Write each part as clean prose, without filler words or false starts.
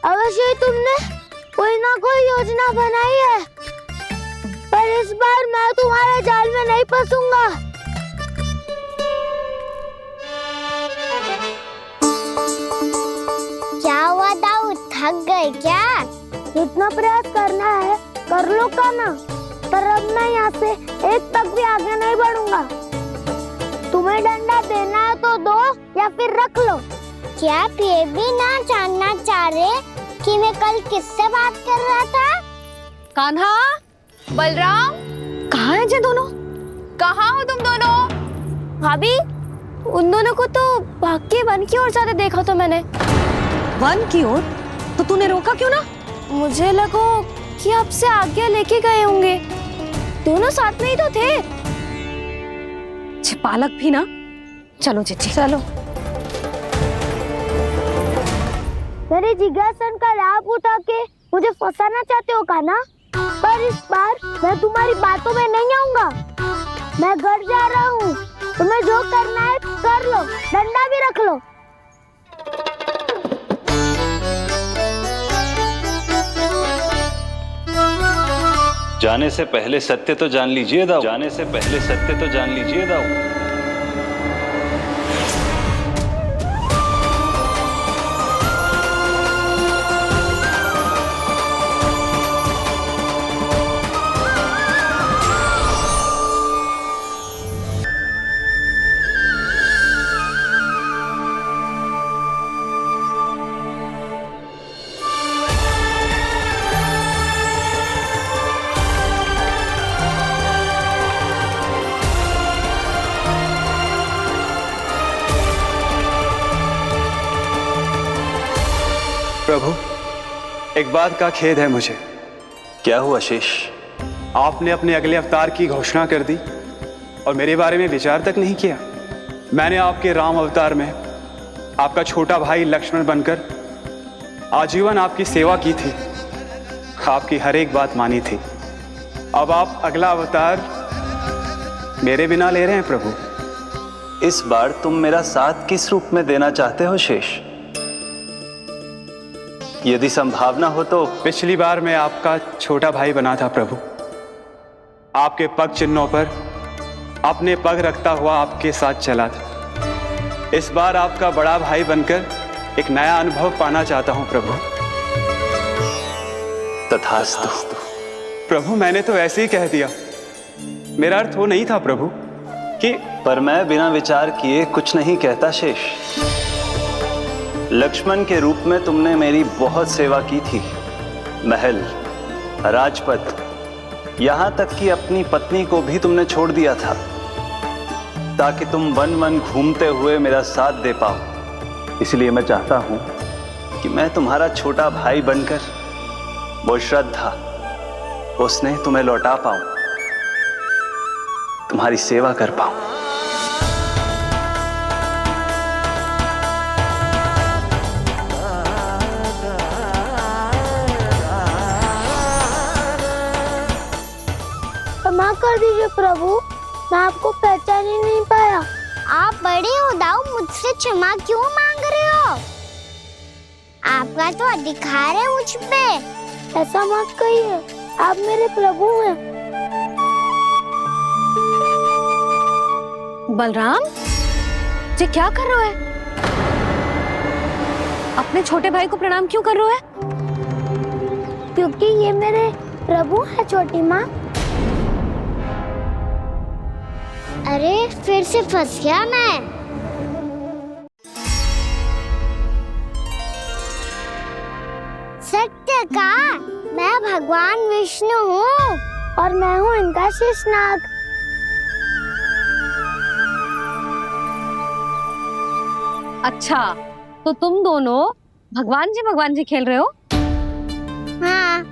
अवश्य ही तुमने कोई ना कोई योजना बनाई है, पर इस बार मैं तुम्हारे जाल में नहीं फंसूंगा। क्या हुआ दाऊद, थक गए क्या? जितना प्रयास करना है कर लो कान्हा, पर अब मैं यहाँ से एक तक भी आगे नहीं बढ़ूंगा। तुम्हें डंडा देना है तो दो या फिर रख लो। क्या आप ये भी ना जानना चाह रहे कि मैं कल किससे बात कर रहा था? कान्हा, बलराम, कहाँ हैं ये दोनों? कहाँ हो तुम दोनों? भाभी, उन दोनों को तो भाग के वन की ओर जाते देखा तो मैंने। वन की ओर? तो तूने रोका क्यों ना? मुझे लगा कि आपसे आगे लेके गए होंगे, दोनों साथ में ही तो थे। पालक भी ना। चलो चिट्ठी, चलो। मेरे जिज्ञासन का लाभ उठा के मुझे फंसाना चाहते हो कान्हा, पर इस बार मैं तुम्हारी बातों में नहीं आऊंगा। मैं घर जा रहा हूँ, तुम्हें जो करना है कर लो, डंडा भी रख लो। जाने से पहले सत्य तो जान लीजिए दाऊ। जाने से पहले सत्य तो जान लीजिए दाऊ। प्रभु, एक बात का खेद है मुझे। क्या हुआ शेष? आपने अपने अगले अवतार की घोषणा कर दी और मेरे बारे में विचार तक नहीं किया। मैंने आपके राम अवतार में आपका छोटा भाई लक्ष्मण बनकर आजीवन आपकी सेवा की थी, आपकी हर एक बात मानी थी। अब आप अगला अवतार मेरे बिना ले रहे हैं प्रभु। इस बार तुम मेरा साथ किस रूप में देना चाहते हो शेष? यदि संभावना हो तो। पिछली बार मैं आपका छोटा भाई बना था प्रभु, आपके पग चिन्हों पर अपने पग रखता हुआ आपके साथ चला था। इस बार आपका बड़ा भाई बनकर एक नया अनुभव पाना चाहता हूं प्रभु। तथास्तु। प्रभु, मैंने तो ऐसे ही कह दिया, मेरा अर्थ वो नहीं था प्रभु कि। पर मैं बिना विचार किए कुछ नहीं कहता शेष। लक्ष्मण के रूप में तुमने मेरी बहुत सेवा की थी। महल, राजपथ, यहां तक कि अपनी पत्नी को भी तुमने छोड़ दिया था ताकि तुम वन वन घूमते हुए मेरा साथ दे पाओ। इसलिए मैं चाहता हूं कि मैं तुम्हारा छोटा भाई बनकर वो श्रद्धा, वो स्नेह तुम्हें लौटा पाऊं, तुम्हारी सेवा कर पाऊं। क्षमा कर दीजिए प्रभु, मैं आपको पहचान ही नहीं पाया। आप बड़े हो दाऊ, मुझसे क्षमा क्यों मांग रहे हो? आपका तो अधिकार है मुझ पे। ऐसा मत कहिए, आप मेरे प्रभु हैं। बलराम, ये क्या कर रहे हो? अपने छोटे भाई को प्रणाम क्यों कर रहे हो? क्योंकि ये मेरे प्रभु है छोटी माँ। अरे फिर से फंस गया मैं। सत्य का, मैं भगवान विष्णु हूँ और मैं हूँ इनका शेषनाग। अच्छा, तो तुम दोनों भगवान जी खेल रहे हो? हाँ।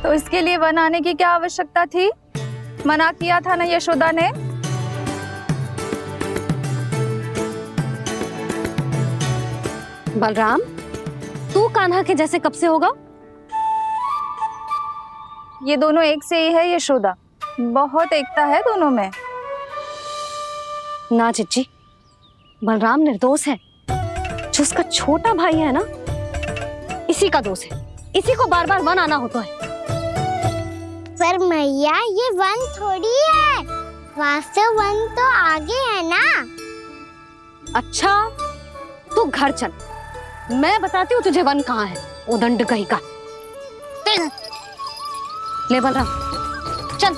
तो इसके लिए वन आने की क्या आवश्यकता थी? मना किया था ना यशोदा ने। बलराम, तू कान्हा के जैसे कब से होगा? ये दोनों एक से ही है यशोदा, बहुत एकता है दोनों में। ना चिच्ची, बलराम निर्दोष है। जो उसका छोटा भाई है ना, इसी का दोष है, इसी को बार बार वन आना होता है। पर मैया ये वन थोड़ी है, वास्तव वन तो आगे है ना। अच्छा तू घर चल, मैं बताती हूँ तुझे वन कहाँ है, उदंड कहीं का। ले बलराम चल।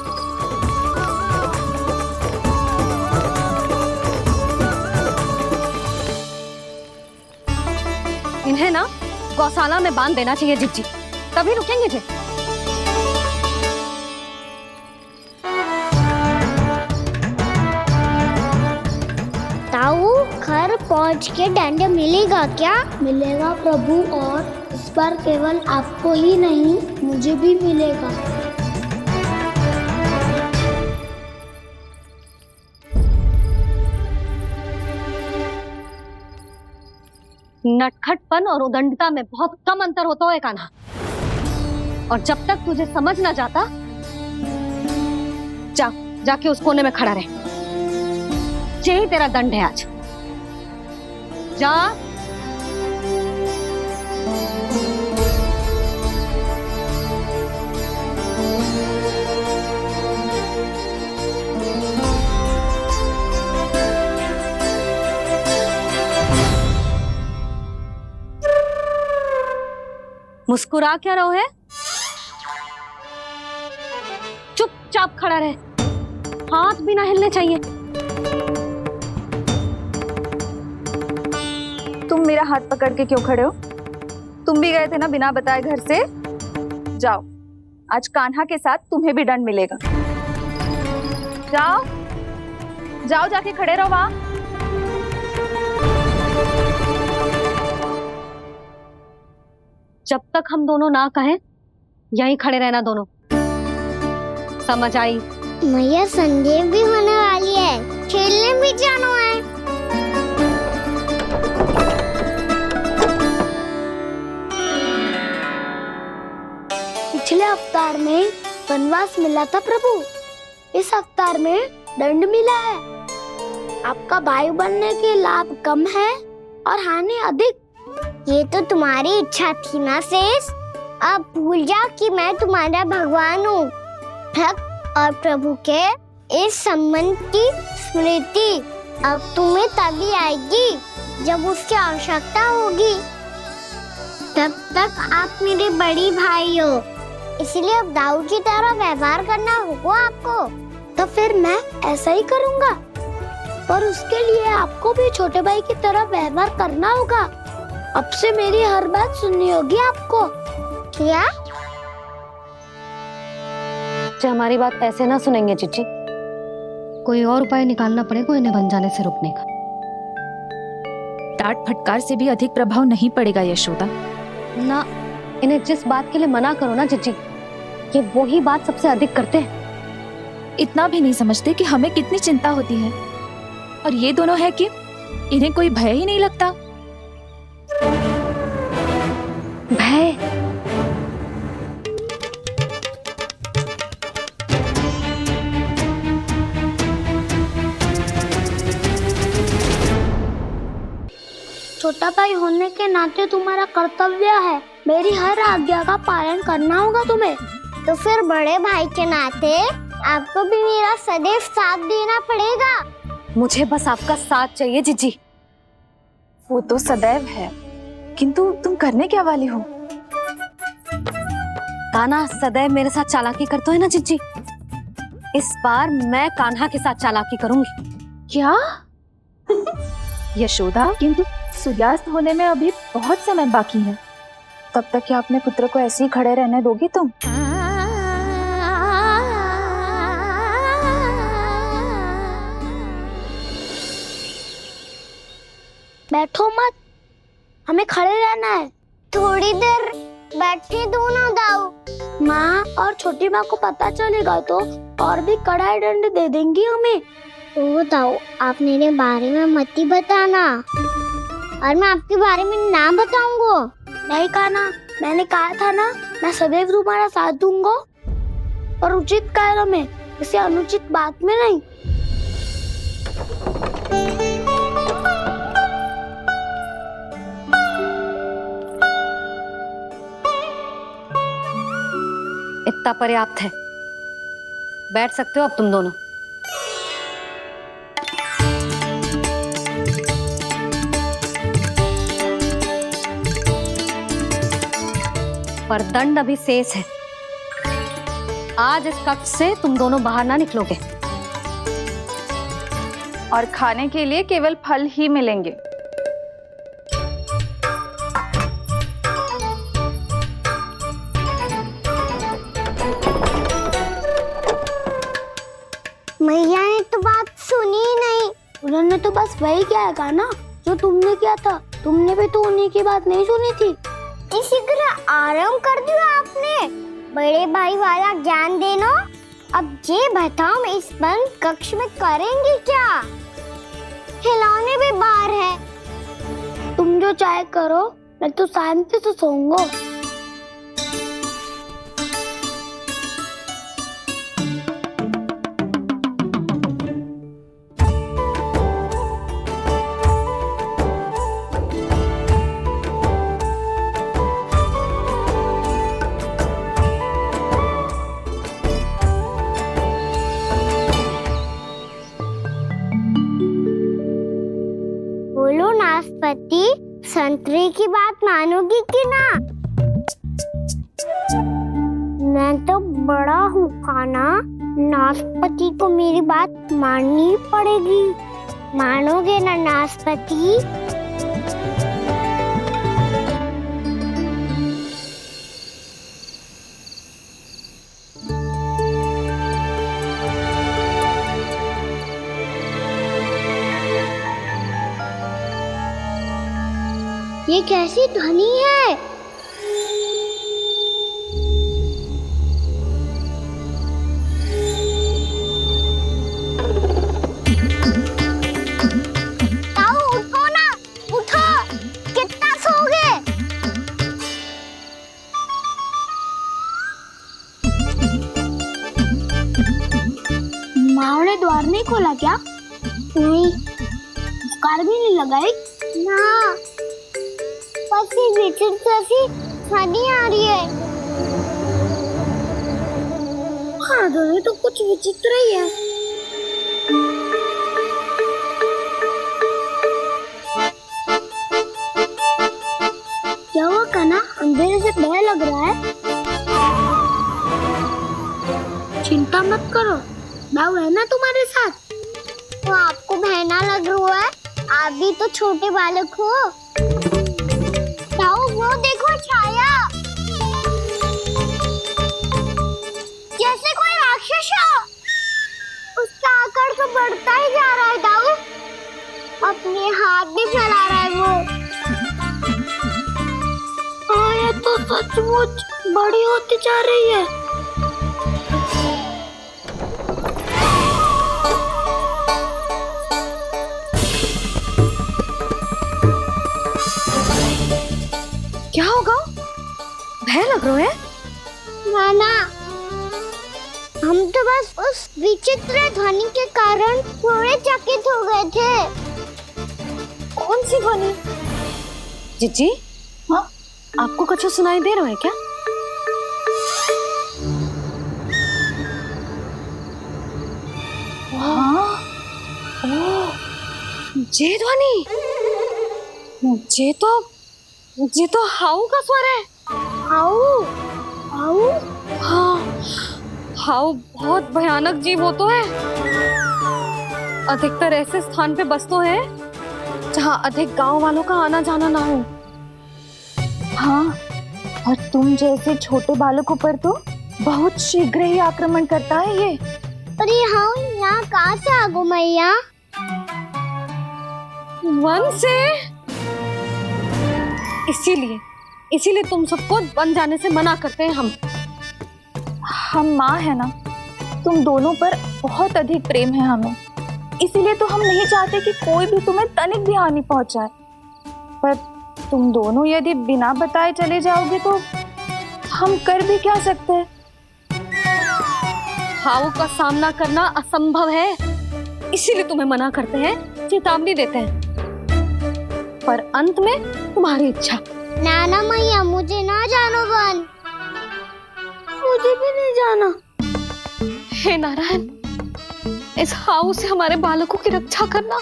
इन्हें ना गौशाला में बांध देना चाहिए जिज्जी, तभी रुकेंगे जे। ताऊ घर पहुंच के दंड मिलेगा क्या? मिलेगा प्रभु, और इस बार केवल आपको ही नहीं मुझे भी मिलेगा। नटखटपन और उदंडता में बहुत कम अंतर होता है कान्हा, और जब तक तुझे समझ ना जाता, जाके उस कोने में खड़ा रहे। यही तेरा दंड है आज। जा। मुस्कुरा क्या रहो है? चुपचाप खड़ा रहे, हाथ भी ना हिलने चाहिए। तुम मेरा हाथ पकड़ के क्यों खड़े हो? तुम भी गए थे ना बिना बताए घर से। जाओ, आज कान्हा के साथ तुम्हें भी दंड मिलेगा। जाओ जाओ, जाके खड़े रहो वहां। जब तक हम दोनों ना कहें, यहीं खड़े रहना दोनों, समझ आई? मैया संध्या भी होने वाली है, खेलने भी जाना है। पिछले अवतार में वनवास मिला था प्रभु, इस अवतार में दंड मिला है। आपका भाई बनने के लाभ कम है और हानि अधिक। ये तो तुम्हारी इच्छा थी ना शेष, अब भूल जा कि मैं तुम्हारा भगवान हूँ। भक्त और प्रभु के इस संबंध की स्मृति अब तुम्हें तभी आएगी जब उसकी आवश्यकता होगी। तब तक आप मेरे बड़ी भाई हो, इसलिए अब दाऊ की तरह व्यवहार करना होगा आपको। तो फिर मैं ऐसा ही करूँगा, पर उसके लिए आपको भी छोटे भाई की तरह व्यवहार करना होगा। अब से मेरी हर बात सुननी होगी आपको। क्या? जो हमारी बात ऐसे ना सुनेंगे चिच्ची, कोई और उपाय निकालना पड़ेगा इन्हें बन जाने से रुकने का। डांट फटकार से भी अधिक प्रभाव नहीं पड़ेगा यशोदा। ना, इन्हें जिस बात के लिए मना करो ना चिच्ची, ये वही बात सबसे अधिक करते हैं। इतना भी नहीं समझते कि हमें कितनी चिंता होती है, और ये दोनों है कि इन्हें कोई भय ही नहीं लगता। भय? छोटा भाई होने के नाते तुम्हारा कर्तव्य है, मेरी हर आज्ञा का पालन करना होगा तुम्हें। तो फिर बड़े भाई के नाते आपको भी मेरा सदैव साथ देना पड़ेगा। मुझे बस आपका साथ चाहिए जिज्जी। वो तो सदैव है, किंतु तुम करने क्या वाली हो? कान्हा सदैव मेरे साथ चालाकी करता है ना जिज्जी, इस बार मैं कान्हा के साथ चालाकी करूंगी। क्या? यशोदा, किंतु सूर्यास्त होने में अभी बहुत समय बाकी है, तब तक क्या अपने पुत्र को ऐसे ही खड़े रहने दोगी तुम? बैठो मत, हमें खड़े रहना है। थोड़ी देर बैठे दो ना दाऊ। माँ और छोटी माँ को पता चलेगा तो और भी कड़ा दंड दे देंगी हमें। ओ दाऊ, आप मेरे बारे में मत ही बताना, और मैं आपके बारे में ना बताऊंगा। नहीं कहा ना, मैंने कहा था ना, मैं सदैव तुम्हारा साथ दूंगा, और उचित कार्य में, किसी अनुचित बात में नहीं। इतना पर्याप्त है। बैठ सकते हो अब तुम दोनों। पर दंड अभी शेष है। आज इस कक्ष से तुम दोनों बाहर ना निकलोगे। और खाने के लिए केवल फल ही मिलेंगे। मैया ने तो बात सुनी ही नहीं। उन्होंने तो बस वही कहा ना जो तुमने किया था। तुमने भी तो उन्हीं की बात नहीं सुनी थी। इसी तरह आराम कर दिया आपने। बड़े भाई वाला ज्ञान देना। अब ये बताओ इस बंद कक्ष में करेंगे क्या? खिलौने भी बाहर है। तुम जो चाहे करो, मैं तो शांति से सोऊंगा। बोलो नाशपाती, संतरे की बात मानोगी कि ना? मैं तो बड़ा हूँ खाना। नाशपाती को मेरी बात माननी पड़ेगी। मानोगे ना नाशपाती? ये कैसी ध्वनि है? ताऊ उठो ना, उठो। कितना सोओगे? माँ ने द्वार नहीं खोला क्या? नहीं। कार भी नहीं लगाई ना। विचित्र सी ध्वनि आ रही है। हाँ दोनों तो कुछ विचित्र ही है। क्या हुआ कान्हा? अंधेरे से भय लग रहा है। चिंता मत करो, दाऊ है ना तुम्हारे साथ। तो आपको भय ना लग रहा है? आप भी तो छोटे बालक हो। वो देखो छाया, जैसे कोई राक्षस हो। उसका आकार तो बढ़ता ही जा रहा है दाऊ। अपने हाथ भी फैला रहा है वो। हाँ ये तो सचमुच बड़ी होती जा रही है। क्या होगा? भय लग रहा है? नाना, हम तो बस उस विचित्र ध्वनि के कारण थोड़े चकित हो गए थे। कौन सी ध्वनि? जीजी, हाँ, आपको कुछ सुनाई दे रहा है क्या? हाँ, ओह, ये ध्वनि, ये तो हाउ का स्वर है। हाउ? हाउ? हाँ, हाउ बहुत भयानक जीव हो तो है। अधिकतर ऐसे स्थान पे बसते हैं जहाँ अधिक गांव वालों का आना जाना ना हो। हाँ, और तुम जैसे छोटे बालकों पर तो बहुत शीघ्र ही आक्रमण करता है ये। अरे हाउ यहाँ कहाँ से आ गो मैया? वन से। इसीलिए तुम सबको वन जाने से मना करते हैं हम माँ है ना, तुम दोनों पर बहुत अधिक प्रेम है हमें। इसीलिए तो हम नहीं चाहते कि कोई भी तुम्हें तनिक भी हानि पहुंचाए। पर तुम दोनों यदि बिना बताए चले जाओगे तो हम कर भी क्या सकते हैं? हाउ का सामना करना असंभव है, इसीलिए तुम्हें मना करते हैं, चेतावनी देते हैं। पर अंत में तुम्हारी इच्छा। नाना मैया मुझे ना जानो वन। मुझे भी नहीं ना। हे नारायण, इस हाउ से हमारे बालकों की रक्षा करना।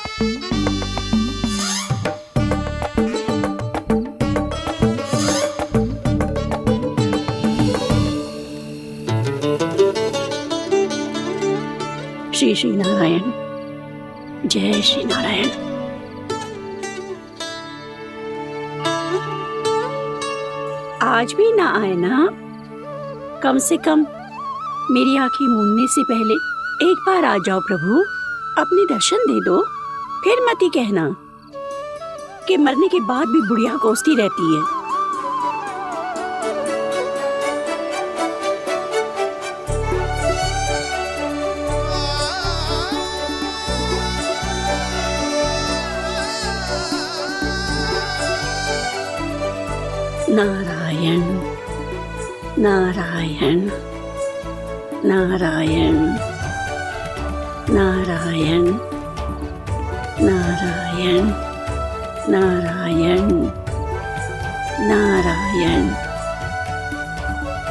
श्री श्री नारायण, जय श्री नारायण। आज भी ना आए ना? कम से कम मेरी आंखें मूंदने से पहले एक बार आ जाओ प्रभु, अपने दर्शन दे दो। फिर मत ही कहना कि मरने के बाद भी बुढ़िया कोसती रहती है। नारायण नारायण नारायण नारायण नारायण नारायण नारायण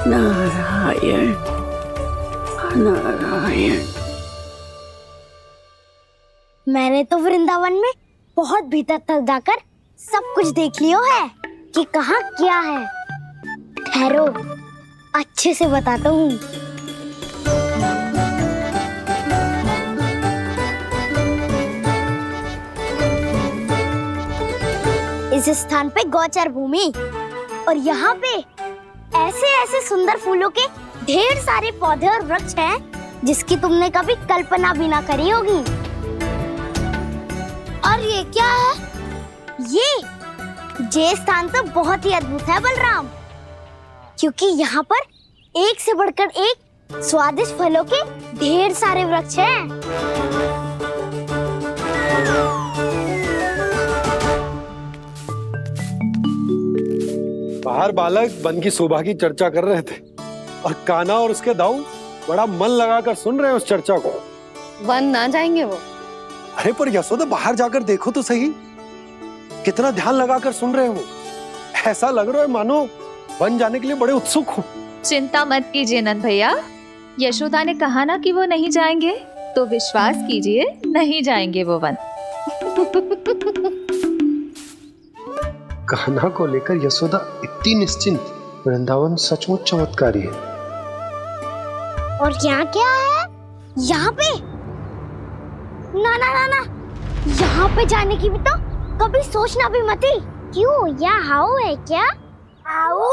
नारायण नारायण। मैंने तो वृंदावन में बहुत भीतर तक जाकर सब कुछ देख लियो है कि कहाँ क्या है। ठहरो, अच्छे से बताता हूँ। इस स्थान पे गौचर भूमि और यहाँ पे ऐसे ऐसे सुंदर फूलों के ढेर सारे पौधे और वृक्ष हैं जिसकी तुमने कभी कल्पना भी ना करी होगी। और ये क्या है? ये स्थान तो बहुत ही अद्भुत है बलराम, क्योंकि यहाँ पर एक से बढ़कर एक स्वादिष्ट फलों के ढेर सारे वृक्ष हैं। बाहर बालक वन की शोभा की चर्चा कर रहे थे और कान्हा और उसके दाऊ बड़ा मन लगाकर सुन रहे हैं उस चर्चा को। वन ना जाएंगे वो? अरे पर यशोदा, बाहर जाकर देखो तो सही, कितना ध्यान लगाकर सुन रहे हो। ऐसा लग रहा है मानो वन जाने के लिए बड़े उत्सुक हो। चिंता मत कीजिए नंद भैया, यशोदा ने कहा ना कि वो नहीं जाएंगे, तो विश्वास कीजिए नहीं जाएंगे वो वन। कान्हा को लेकर यशोदा इतनी निश्चिंत, वृंदावन सचमुच चमत्कारी है। और यहाँ क्या है? यहाँ पे ना ना ना ना, यहाँ पे जाने की भी तो कभी सोचना भी मत ही। क्यों, यहाँ हाउ है क्या? हाउ?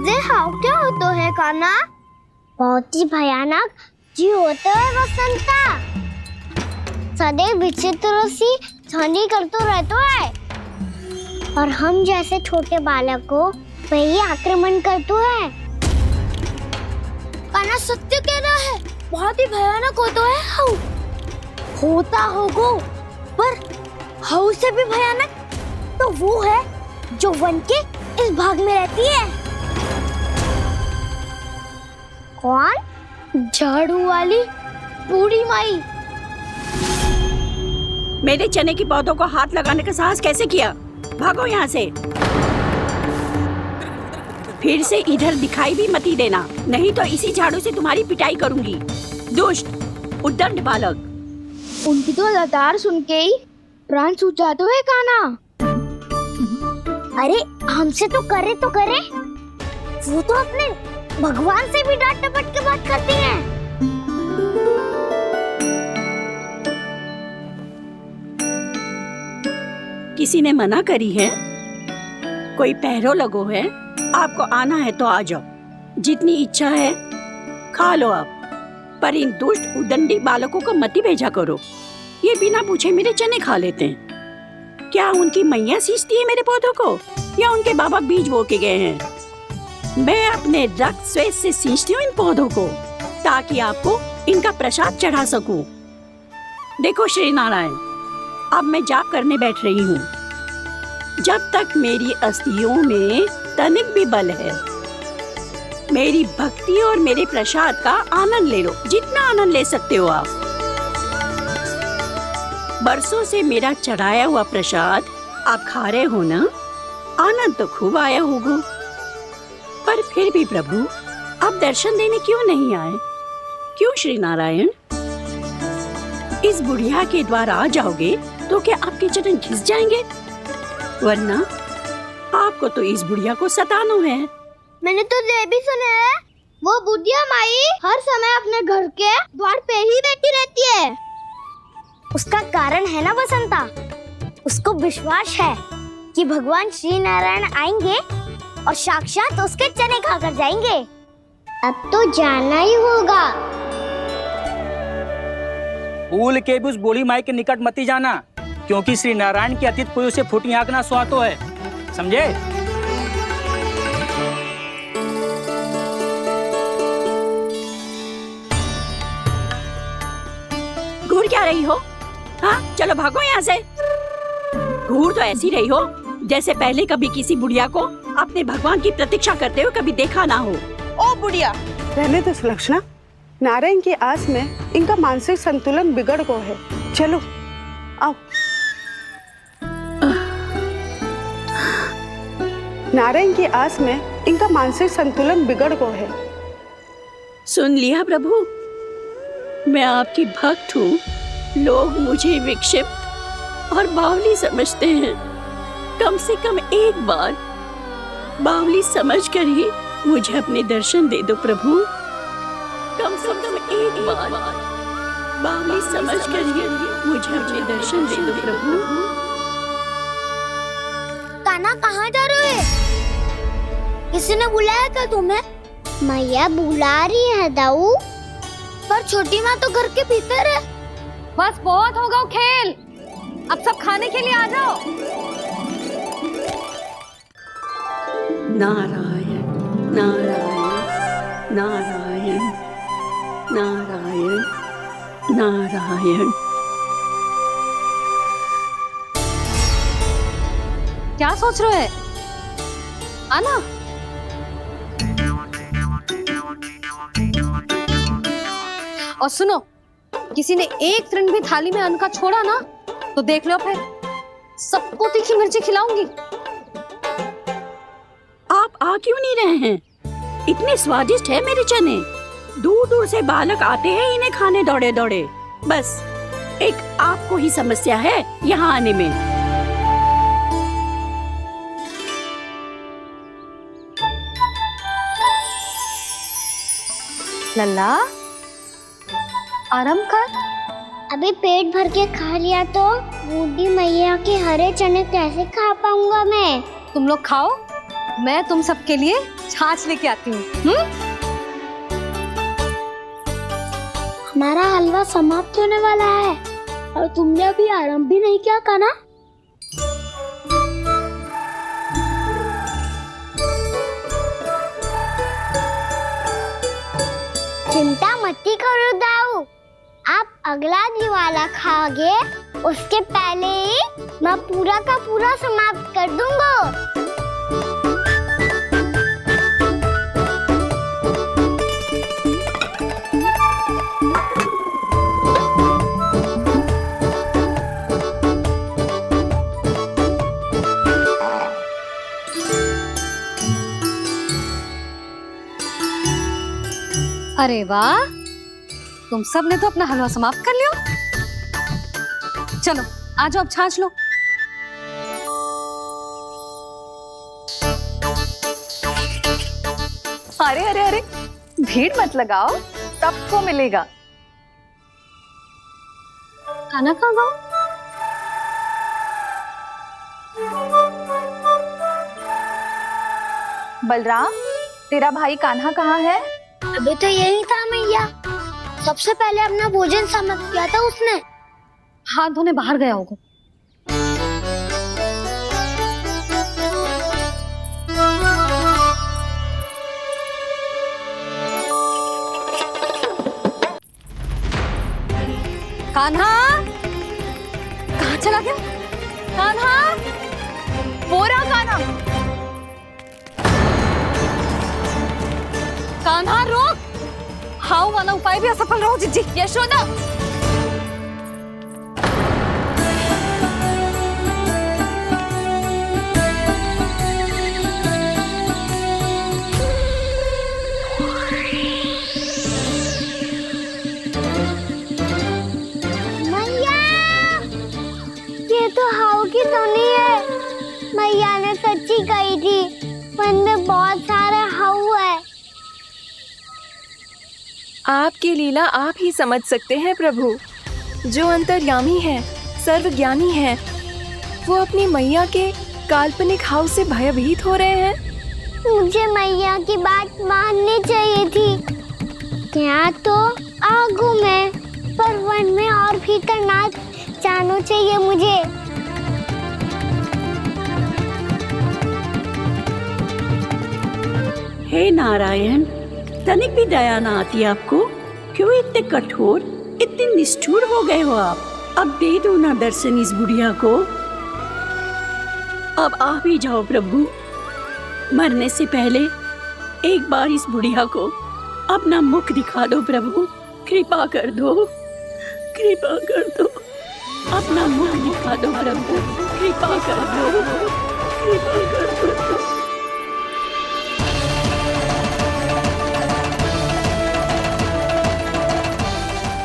ये हाउ क्या होता है कान्हा? बहुत ही भयानक जी होता है वसंता। सदैव विचित्र सी ध्वनि करते रहता है और हम जैसे छोटे बालक को वही आक्रमण करते हैं। कान्हा सत्य कह रहा है, बहुत ही भयानक होता है हाउ। होता होगा, पर हाउ से भी भयानक तो वो है जो वन के इस भाग में रहती है। कौन? झाड़ू वाली बूढ़ी माई। मेरे चने की पौधों को हाथ लगाने का साहस कैसे किया? भागो यहाँ से। फिर से इधर दिखाई भी मत ही देना, नहीं तो इसी झाड़ू से तुम्हारी पिटाई करूंगी। दुष्ट उद्दंड बालक। उनकी तो लतार सुन के ही प्राण सूझ जाते हैं कान्हा। अरे हमसे तो करे, वो तो अपने भगवान से भी डांट डपट के बात करती हैं। किसी ने मना करी है? कोई पहरो लगो है? आपको आना है तो आ जाओ, जितनी इच्छा है खा लो आप, पर इन दुष्ट उदंडी बालकों को मत ही भेजा करो। ये बिना पूछे मेरे चने खा लेते हैं। क्या उनकी मैया सींचती है मेरे पौधों को, या उनके बाबा बीज बो के गए हैं? मैं अपने रक्त स्वेद से सींचती हूँ इन पौधों को, ताकि आपको इनका प्रसाद चढ़ा सकूं। देखो श्री नारायण, अब मैं जाप करने बैठ रही हूँ। जब तक मेरी अस्थियों में तनिक भी बल है, मेरी भक्ति और मेरे प्रसाद का आनंद ले लो, जितना आनंद ले सकते हो आप। बरसों से मेरा चढ़ाया हुआ प्रसाद आप खा रहे हो ना, आनंद तो खूब आया होगा। पर फिर भी प्रभु, आप दर्शन देने क्यों नहीं आए? क्यों श्री नारायण? इस बुढ़िया के द्वार आ जाओगे तो क्या आपके चरण घिस जाएंगे? वरना आपको तो इस बुढ़िया को सताना है। मैंने तो ये भी सुना है, वो बुढ़िया माई हर समय अपने घर के द्वार पे ही बैठी रहती है। उसका कारण है ना बसंता, उसको विश्वास है कि भगवान श्री नारायण आएंगे और साक्षात उसके चने खाकर जाएंगे। अब तो जाना ही होगा। भूल के भी उस बूढ़ी माई के निकट मती जाना, क्योंकि श्री नारायण की अतीत कोई उसे फूटी आंख ना सुहातो है, समझे? घूर क्या रही हो? हाँ, चलो भागो यहाँ से। घूर तो ऐसी रही हो जैसे पहले कभी किसी बुढ़िया को अपने भगवान की प्रतीक्षा करते हुए कभी देखा ना हो। ओ बुढ़िया, रहने दो सुलक्षणा, नारायण की आस में इनका मानसिक संतुलन बिगड़ गया है। चलो आओ। नारायण की आस में इनका मानसिक संतुलन बिगड़ गया है। सुन लिया प्रभु, मैं आपकी भक्त हूँ। लोग मुझे विक्षिप्त और बावली समझते हैं। कम से कम एक बार बावली समझकर ही मुझे अपने दर्शन दे दो प्रभु। कम से कम एक बार बावली समझकर ही मुझे अपने दर्शन दे दो प्रभु। कान्हा कहाँ जा रहे हो? किसी ने बुलाया क्या तुम्हें? मैया बुला रही है दाऊ, पर छोटी माँ तो घर के भीतर है। बस बहुत होगा वो खेल, अब सब खाने के लिए आ जाओ। नारायण नारायण नारायण नारायण नारायण। क्या सोच रहे हैं? आना। और सुनो, किसी ने एक तृण भी थाली में अन्न का छोड़ा ना तो देख लो, फिर सबको तीखी मिर्ची खिलाऊंगी। आप आ क्यों नहीं रहे हैं? इतने स्वादिष्ट है मेरे चने। दूर दूर से बालक आते हैं इन्हें खाने दौड़े दौड़े। बस एक आपको ही समस्या है यहाँ आने में। लल्ला, आराम कर। अभी पेट भर के खा लिया तो बूढ़ी मैया के हरे चने कैसे खा पाऊंगा मैं? तुम लोग खाओ, मैं तुम सबके लिए छाछ लेके आती हूँ। हमारा हलवा समाप्त होने वाला है और तुमने अभी आराम भी नहीं किया कान्हा। चिंता मत करो दाऊ, आप अगला दिवाला खाओगे उसके पहले ही मैं पूरा का पूरा समाप्त कर दूंगा। अरे वाह, तुम सब ने तो अपना हलवा समाप्त कर लिया। चलो आ जाओ, अब छाछ लो। अरे अरे अरे, भीड़ मत लगाओ, सबको मिलेगा। खाना खा गो। बलराम, तेरा भाई कान्हा कहाँ है? अभी तो यही था मैया, सबसे पहले अपना भोजन समाप्त किया था उसने। हाथ धोने बाहर गया होगा। कान्हा कहाँ चला गया? कान्हा, वो रहा कान्हा। कान्हा रोक, हाउ वाला उपाय भी असफल रहो जिज्जी। यशोदा, आपकी लीला आप ही समझ सकते हैं प्रभु। जो अंतर्यामी है, सर्वज्ञानी है, वो अपनी मैया के काल्पनिक हाव से भयभीत हो रहे हैं। मुझे मैया की बात माननी चाहिए थी। क्या तो आगू में, पर वन में और भीतर ना जानो चाहिए मुझे। हे नारायण, तनिक भी दया ना आती आपको? क्यों इतने कठोर, इतने निष्ठुर हो गए हो आप? अब दे दो ना दर्शन इस बुढ़िया को। अब आ भी जाओ प्रभु। मरने से पहले एक बार इस बुढ़िया को अपना मुख दिखा दो प्रभु। कृपा कर दो, कृपा कर दो। अपना मुख दिखा दो प्रभु, कृपा कर दो, कृपा कर दो।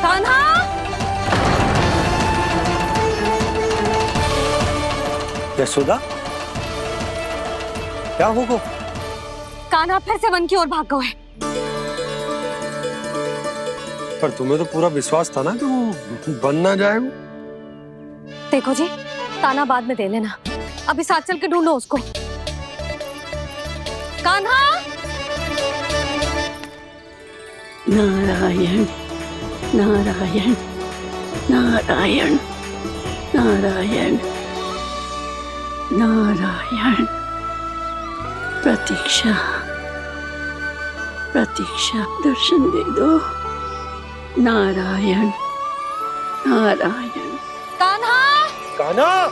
कान्हा! यशोदा, क्या होगा? कान्हा फिर से वन की ओर भाग गया है। पर तुम्हें तो पूरा विश्वास था ना कि वो बन ना जाए। वो देखो जी, ताना बाद में दे लेना, अभी साथ चल के ढूंढो उसको। कान्हा! नारायण नारायण नारायण नारायण नारायण। प्रतीक्षा प्रतीक्षा, दर्शन दे दो। नारायण नारायण। कान्हा! कान्हा!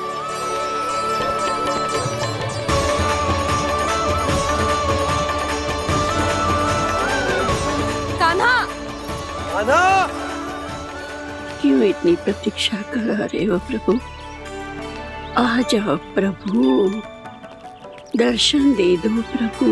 कान्हा! कान्हा! क्यों इतनी प्रतीक्षा करा रहे हो प्रभु? आ जाओ प्रभु, दर्शन दे दो प्रभु।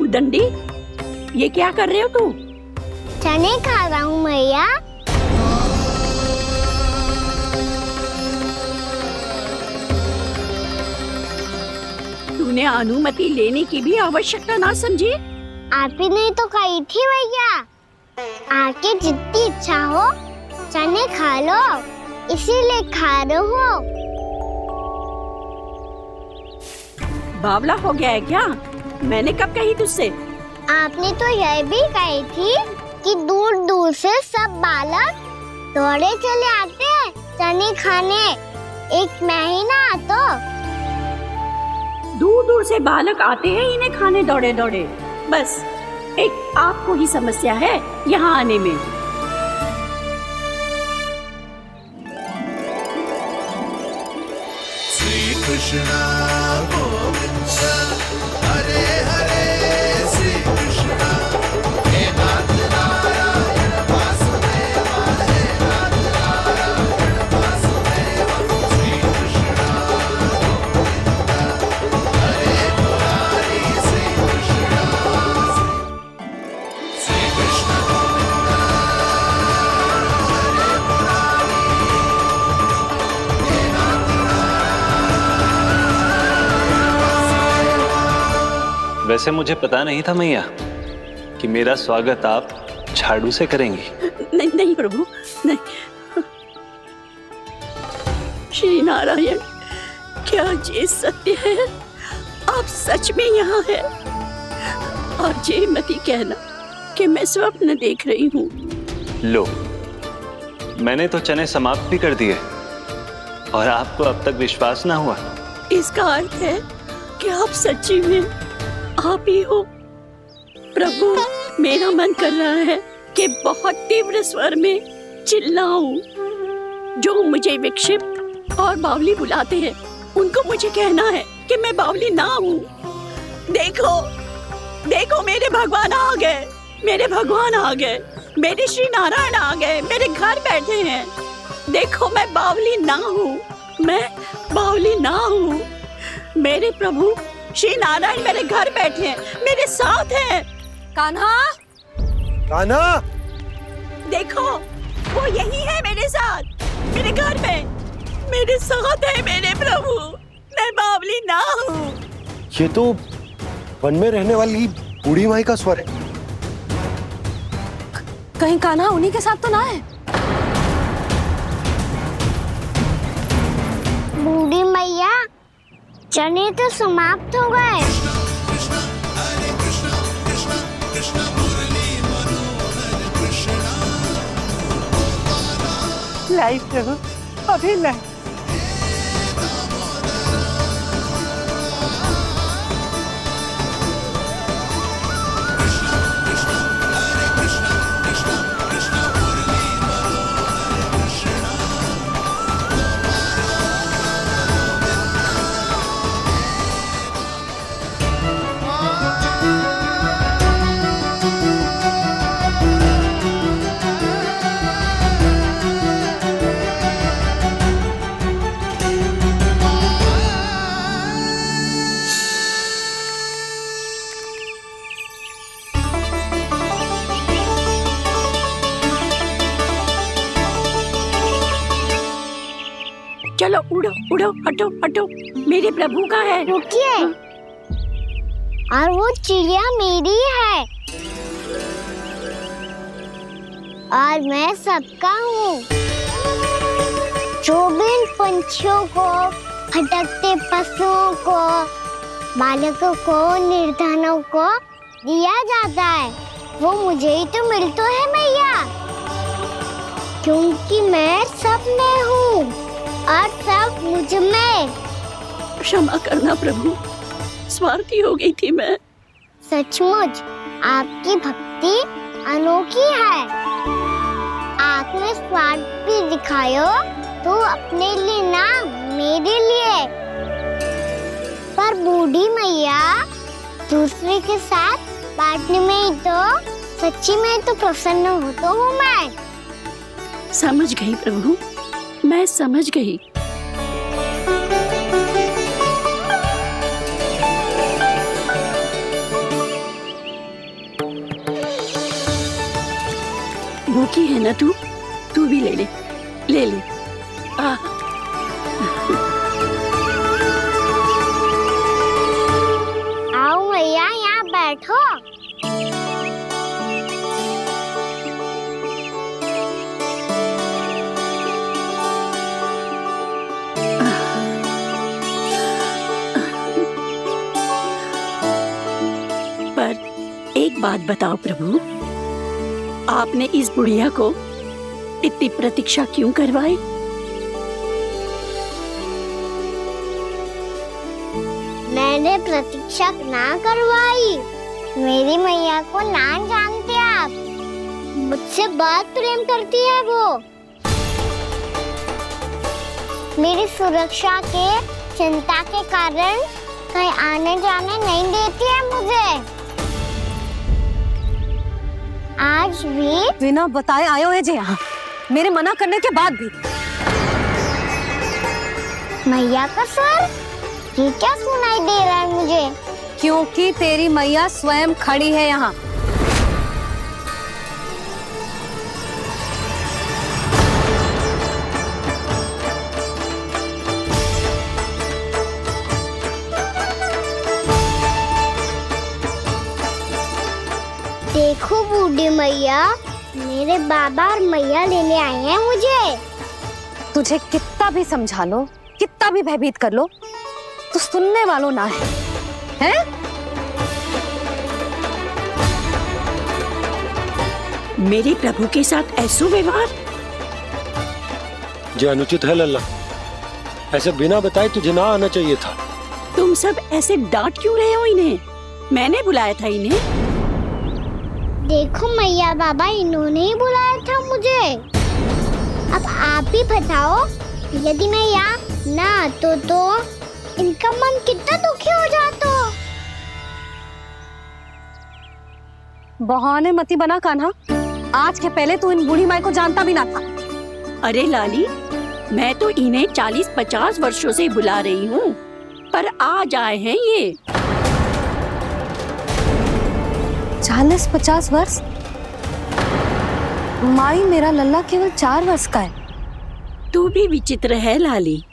दंडी, ये क्या कर रहे हो तू? चने खा रहा हूँ मैया। तूने अनुमति लेने की भी आवश्यकता ना समझी? आप ही नहीं तो कही थी भैया, आके जितनी इच्छा हो चने खा लो, इसीलिए खा रहे हो। बावला हो गया है क्या? मैंने कब कही तुझसे? आपने तो यह भी कही थी कि दूर दूर से सब बालक दौड़े चले आते हैं चने खाने, एक महीना तो दूर दूर से बालक आते हैं इन्हें खाने दौड़े दौड़े। बस एक आपको ही समस्या है यहाँ आने में। श्री कृष्ण गोविंद हरे हरे, श्री कृष्ण हे नाथ नारायण वासुदेव, हे नाथ नारायण वासुदेव। श्री कृष्ण गोविंद हरे मुरारी, श्री कृष्ण श्री कृष्ण गोविंद हरे मुरारी, हे नाथ वैसे मुझे पता नहीं था मैया कि मेरा स्वागत आप झाड़ू से करेंगी। नहीं नहीं प्रभु, नहीं। श्री नारायण, क्या ये सत्य है? आप सच में यहाँ हैं? और ये मत ही कहना कि मैं स्वप्न देख रही हूँ। लो, मैंने तो चने समाप्त भी कर दिए और आपको अब तक विश्वास ना हुआ। इसका अर्थ है कि आप सच्ची में आप ही हो, प्रभु, मेरा मन कर रहा है कि बहुत तीव्र स्वर में चिल्लाऊं। जो मुझे विक्षिप्त और बावली बुलाते हैं, उनको मुझे कहना है कि मैं बावली ना हूँ। देखो, देखो मेरे भगवान आ गए, मेरे भगवान आ गए, मेरे श्री नारायण आ गए, मेरे घर बैठे हैं। देखो मैं बावली ना हूँ, मैं बावली ना हूँ। मेरे प्रभु श्री नारायण मेरे घर बैठे हैं, मेरे साथ हैं। कान्हा, कान्हा, देखो वो यही है मेरे साथ, मेरे घर में मेरे साथ है मेरे प्रभु। मैं बावली ना हूँ। ये तो वन में रहने वाली बूढ़ी माई का स्वर है। कहीं कान्हा उन्हीं के साथ तो ना है? बूढ़ी मैया, चने तो समाप्त हो गए। लाई प्रभु, अभी लाई। चलो उड़ो उड़ो, हटो हटो, मेरे प्रभु का है। रुकिए, और वो चिड़िया मेरी है और मैं सबका हूँ। जो भी इन पंछियों को, भटकते पशुओं को, बालकों को, निर्धनों को दिया जाता है, वो मुझे ही तो मिलता है मैया, क्योंकि मैं सब में हूँ और सब मुझ में। क्षमा करना प्रभु, स्वार्थी हो गई थी मैं। सचमुच आपकी भक्ति अनोखी है। आपने स्वार्थ भी दिखायो तो अपने लिए ना, मेरे लिए। पर बूढ़ी मैया, दूसरे के साथ बांटने में ही तो सच्ची में तो प्रसन्न होता हूँ मैं। समझ गई प्रभु, मैं समझ गई। भूखी है ना तू? तू भी ले ले, ले ले। आओ मैया, यहाँ बैठो। एक बात बताओ प्रभु, आपने इस बुढ़िया को इतनी प्रतीक्षा क्यों करवाई? मैंने प्रतीक्षा ना करवाई। मेरी मैया को ना जानते आप, मुझसे बहुत प्रेम करती है वो। मेरी सुरक्षा के चिंता के कारण कहीं आने जाने नहीं देती है मुझे। आज भी बिना बताए आयो है जी यहाँ, मेरे मना करने के बाद भी। मैया का स्वर, ये क्या सुनाई दे रहा है मुझे? क्योंकि तेरी मैया स्वयं खड़ी है यहाँ। देखो बूढ़ी मैया, मेरे बाबा और मैया लेने आए हैं मुझे। तुझे कितना भी समझा लो, कितना भी भयभीत कर लो, तो सुनने वालों ना है, हैं? मेरे प्रभु के साथ ऐसा व्यवहार जो अनुचित है लल्ला। ऐसे बिना बताए तुझे ना आना चाहिए था। तुम सब ऐसे डांट क्यों रहे हो इन्हें? मैंने बुलाया था इन्हें। देखो मैया बाबा, इन्होंने ही बुलाया था मुझे। अब आप ही बताओ, यदि मैं यहाँ ना आतो तो इनका मन कितना दुखी हो जाता। बहाने मती बना कान्हा, आज के पहले तू इन बूढ़ी माई को जानता भी ना था। अरे लाली, मैं तो इन्हें 40-50 वर्षों से बुला रही हूँ, पर आज आए हैं ये। 40-50 वर्ष? माई, मेरा लल्ला केवल 4 वर्ष का है। तू भी विचित्र है लाली,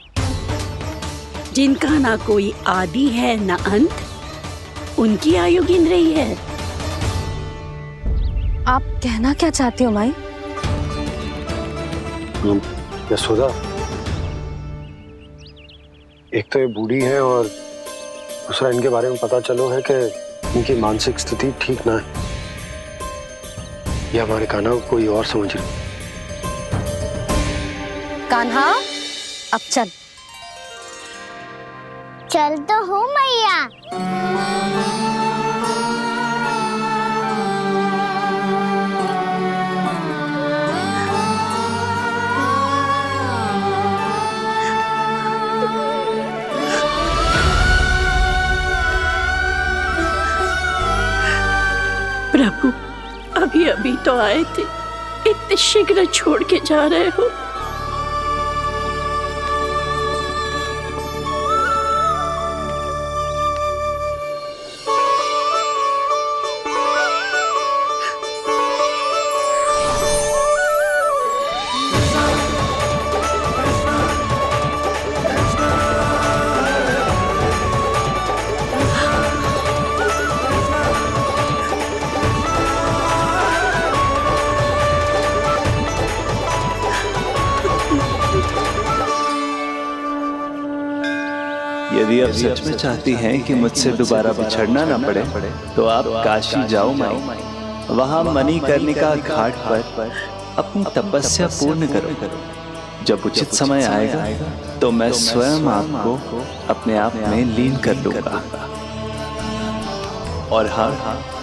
जिनका ना कोई आदि है ना अंत, उनकी आयु गिन रही है। आप कहना क्या चाहती हो माई? यशोदा, एक तो ये बूढ़ी है और दूसरा इनके बारे में पता चलो है कि इनकी मानसिक स्थिति ठीक ना है। ये हमारे कान्हा को कोई और समझ रही। कान्हा, अब चल। चल तो हो मैया। प्रभु, अभी अभी तो आए थे, इतने शीघ्र छोड़ के जा रहे हो। यदि आप सच में चाहती हैं कि मुझसे दोबारा बिछड़ना ना पड़े तो आप काशी जाओ माई। वहां मणिकर्णिका घाट पर अपनी तपस्या पूर्ण करो। जब उचित समय आएगा तो मैं स्वयं आपको अपने आप में लीन कर लूंगा। और हाँ,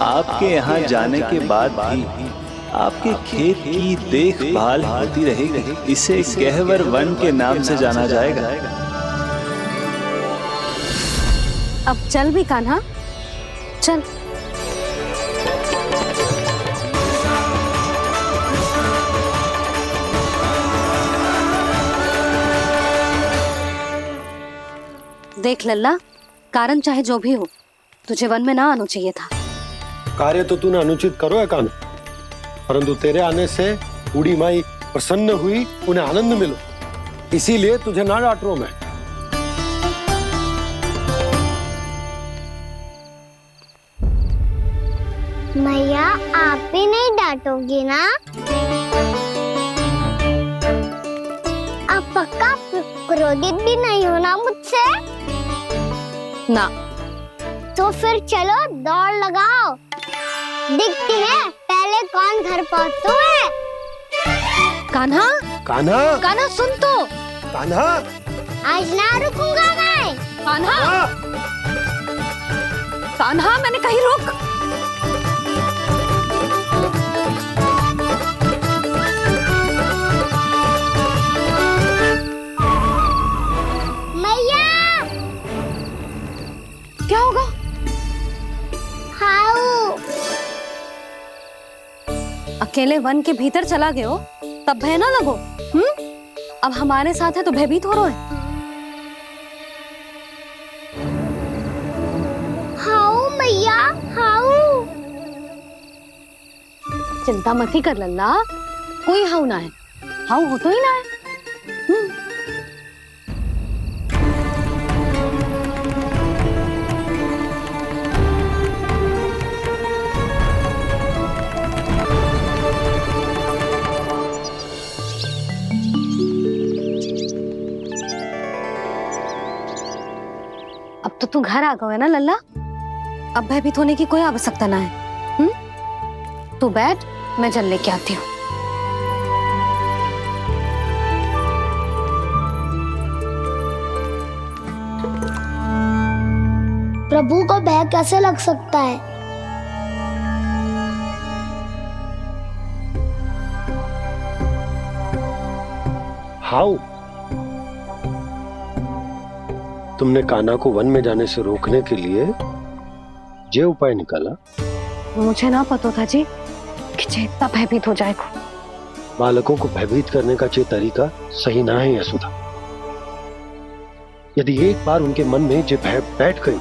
आपके यहाँ जाने के बाद भी आपके खेत की देखभाल होती रहेगी। इसे गहवर वन के नाम से जाना जाएगा। अब चल भी कान्हा, चल। देख लल्ला, कारण चाहे जो भी हो, तुझे वन में ना आना चाहिए था। कार्य तो तूने अनुचित करो है कान्हा, परंतु तेरे आने से बूढ़ी माई प्रसन्न हुई, उन्हें आनंद मिलो, इसीलिए तुझे ना डांट रहा हूं मैं। मैया, आप भी नहीं डांटोगी ना? आप पक्का क्रोधित भी नहीं हो ना मुझसे? ना। तो फिर चलो दौड़ लगाओ, दिखती है पहले कौन घर पहुंचता है। कान्हा, कान्हा, कान्हा सुन तो। कान्हा, आज ना रुकूंगा मैं। कान्हा, कान्हा, मैंने कहीं रुक। क्या होगा? हाउ? अकेले वन के भीतर चला गए हो तब भय ना लगो। अब हमारे साथ है तो भयभीत हो रहे हो। हाउ मैया, हाउ? चिंता मत ही कर लल्ला, कोई हाउ ना है। हाउ हो तो ही ना है। अब तो तू घर आ गया है ना लल्ला, अब भयभीत होने की कोई आवश्यकता ना है। तू बैठ, मैं जल लेके आती हूँ। प्रभु को भय कैसे लग सकता है? हाउ? तुमने कान्हा को वन में जाने से रोकने के लिए ये उपाय निकाला? मुझे ना पता था जी कि जे इतना भयभीत हो जाएगा। बालकों को भयभीत करने का ये तरीका सही ना है यशोदा। यदि एक बार उनके मन में ये भय बैठ गई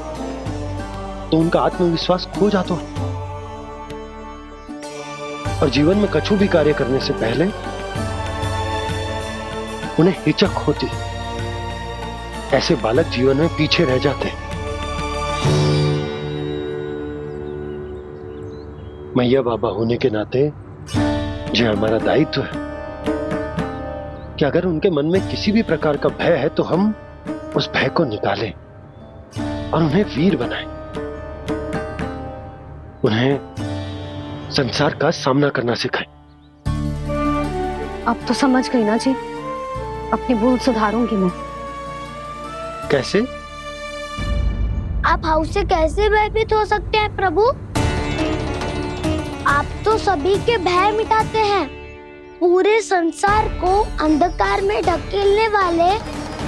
तो उनका आत्मविश्वास खो जाता है और जीवन में कछु भी कार्य करने से पहले उन्हें हिचक होती। ऐसे बालक जीवन में पीछे रह जाते हैं। मैया बाबा होने के नाते ये हमारा दायित्व है कि अगर उनके मन में किसी भी प्रकार का भय है तो हम उस भय को निकालें और उन्हें वीर बनाएं। उन्हें संसार का सामना करना सिखाएं। अब तो समझ गई ना जी, अपनी भूल सुधारूंगी मैं। कैसे? आप हाउस से कैसे भयभीत हो सकते हैं प्रभु? आप तो सभी के भय मिटाते हैं। पूरे संसार को अंधकार में ढकेलने वाले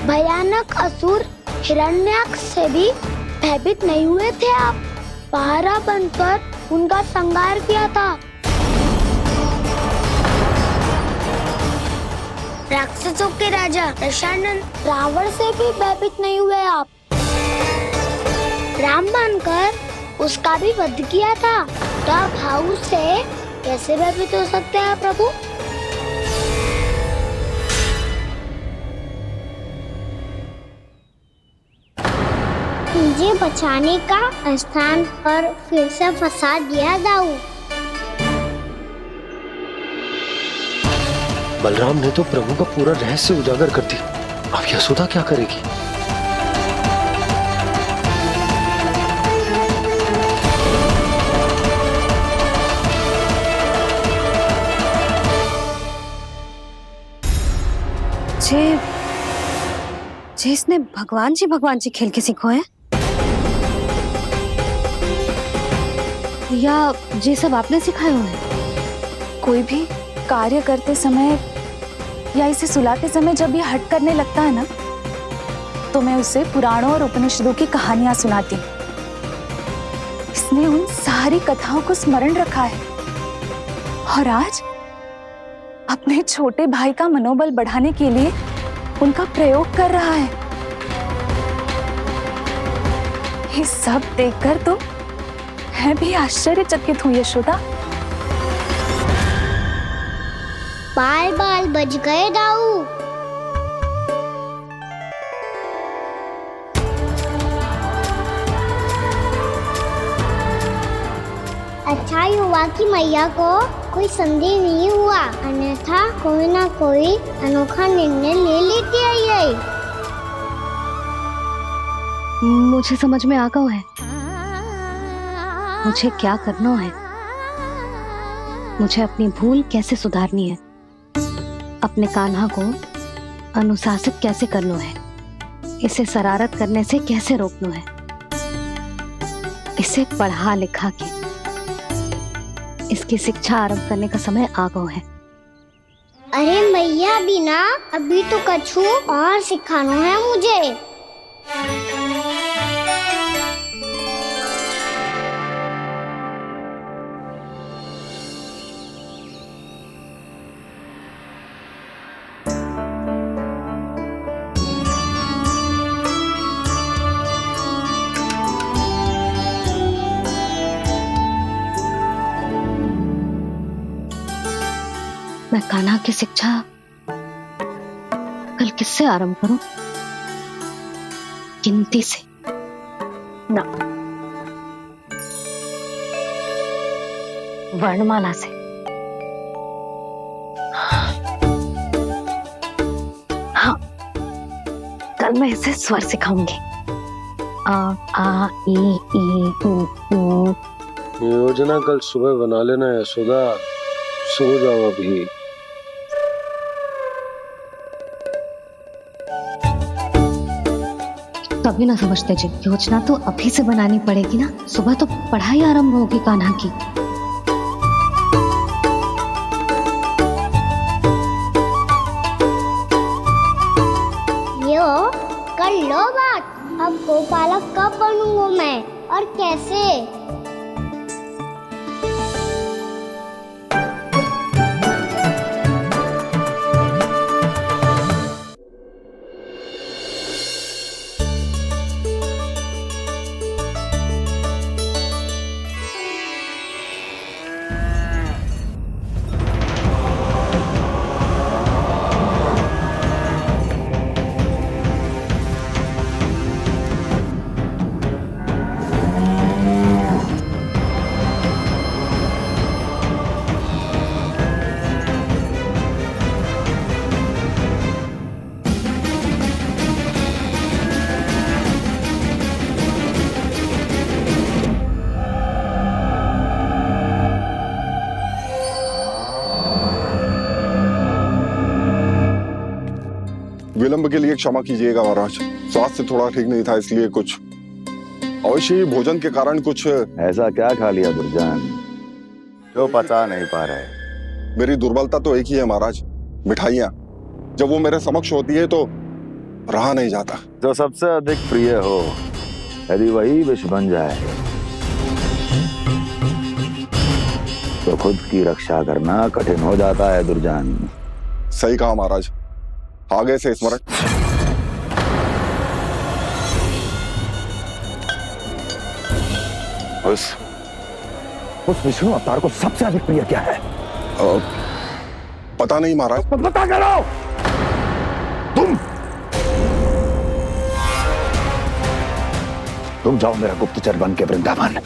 भयानक असुर हिरण्याक्ष से भी भयभीत नहीं हुए थे आप। पहरा बनकर उनका संहार किया था। राक्षसों के राजा दशानन रावण से भी भयभीत नहीं हुए आप। राम बनकर उसका भी वध किया था। तो आप हाउस से कैसे भयभीत हो सकते हैं प्रभु? मुझे बचाने का स्थान पर फिर से फंसा दिया दाऊ। बलराम ने तो प्रभु का पूरा रहस्य उजागर कर दिया। अब यशोदा क्या करेगी? जे इसने भगवान जी खेल के सीखो है, या जे सब आपने सिखाए हुए हैं? कोई भी कार्य करते समय या इसे सुलाते समय जब ये हट करने लगता है ना, तो मैं उसे पुराणों और उपनिषदों की कहानियां सुनाती। इसने उन सारी कथाओं को स्मरण रखा है और आज अपने छोटे भाई का मनोबल बढ़ाने के लिए उनका प्रयोग कर रहा है। ये सब देखकर तो मैं भी आश्चर्यचकित हूँ यशोदा। बाल बाल बज गए दाऊ। अच्छा ही हुआ कि मैया को कोई संदेह नहीं हुआ, अन्यथा कोई ना कोई अनोखा निर्णय ले लेती है ये। मुझे समझ में आ गया है मुझे क्या करना है। मुझे अपनी भूल कैसे सुधारनी है, अपने कान्हा को अनुशासित कैसे करना है, इसे शरारत करने से कैसे रोकना है, इसे पढ़ा लिखा के इसकी शिक्षा आरंभ करने का समय आ गया है। अरे मैया बिना अभी तो कछु और सिखाना है मुझे। मैं कान्हा की शिक्षा कल किससे आरंभ करूं? गिनती से ना, वर्णमाला से। हाँ, कल मैं इसे स्वर सिखाऊंगी। आ आ ई ऊ। योजना कल सुबह बना लेना यशोदा, सो जाओ अभी। तभी ना समझते जी, योजना तो अभी से बनानी पड़ेगी ना। सुबह तो पढ़ाई आरंभ होगी कान्हा की। गोपालक कब बनूंगा मैं और कैसे? विलंब के लिए क्षमा कीजिएगा महाराज, स्वास्थ्य थोड़ा ठीक नहीं था इसलिए कुछ अवश्य ही भोजन के कारण कुछ। ऐसा क्या खा लिया दुर्जन जो पचा नहीं पा रहे? मेरी दुर्बलता तो एक ही है महाराज, मिठाइयाँ। जब वो मेरे समक्ष होती है तो रहा नहीं जाता। जो सबसे अधिक प्रिय हो यदि वही विष बन जाए तो खुद की रक्षा करना कठिन हो जाता है दुर्जन। सही कहा महाराज, आगे से स्मरण। उस विष्णु अवतार को सबसे अधिक प्रिय क्या है? पता नहीं महाराज। पता करो। तुम जाओ मेरा गुप्तचर बन के वृंदावन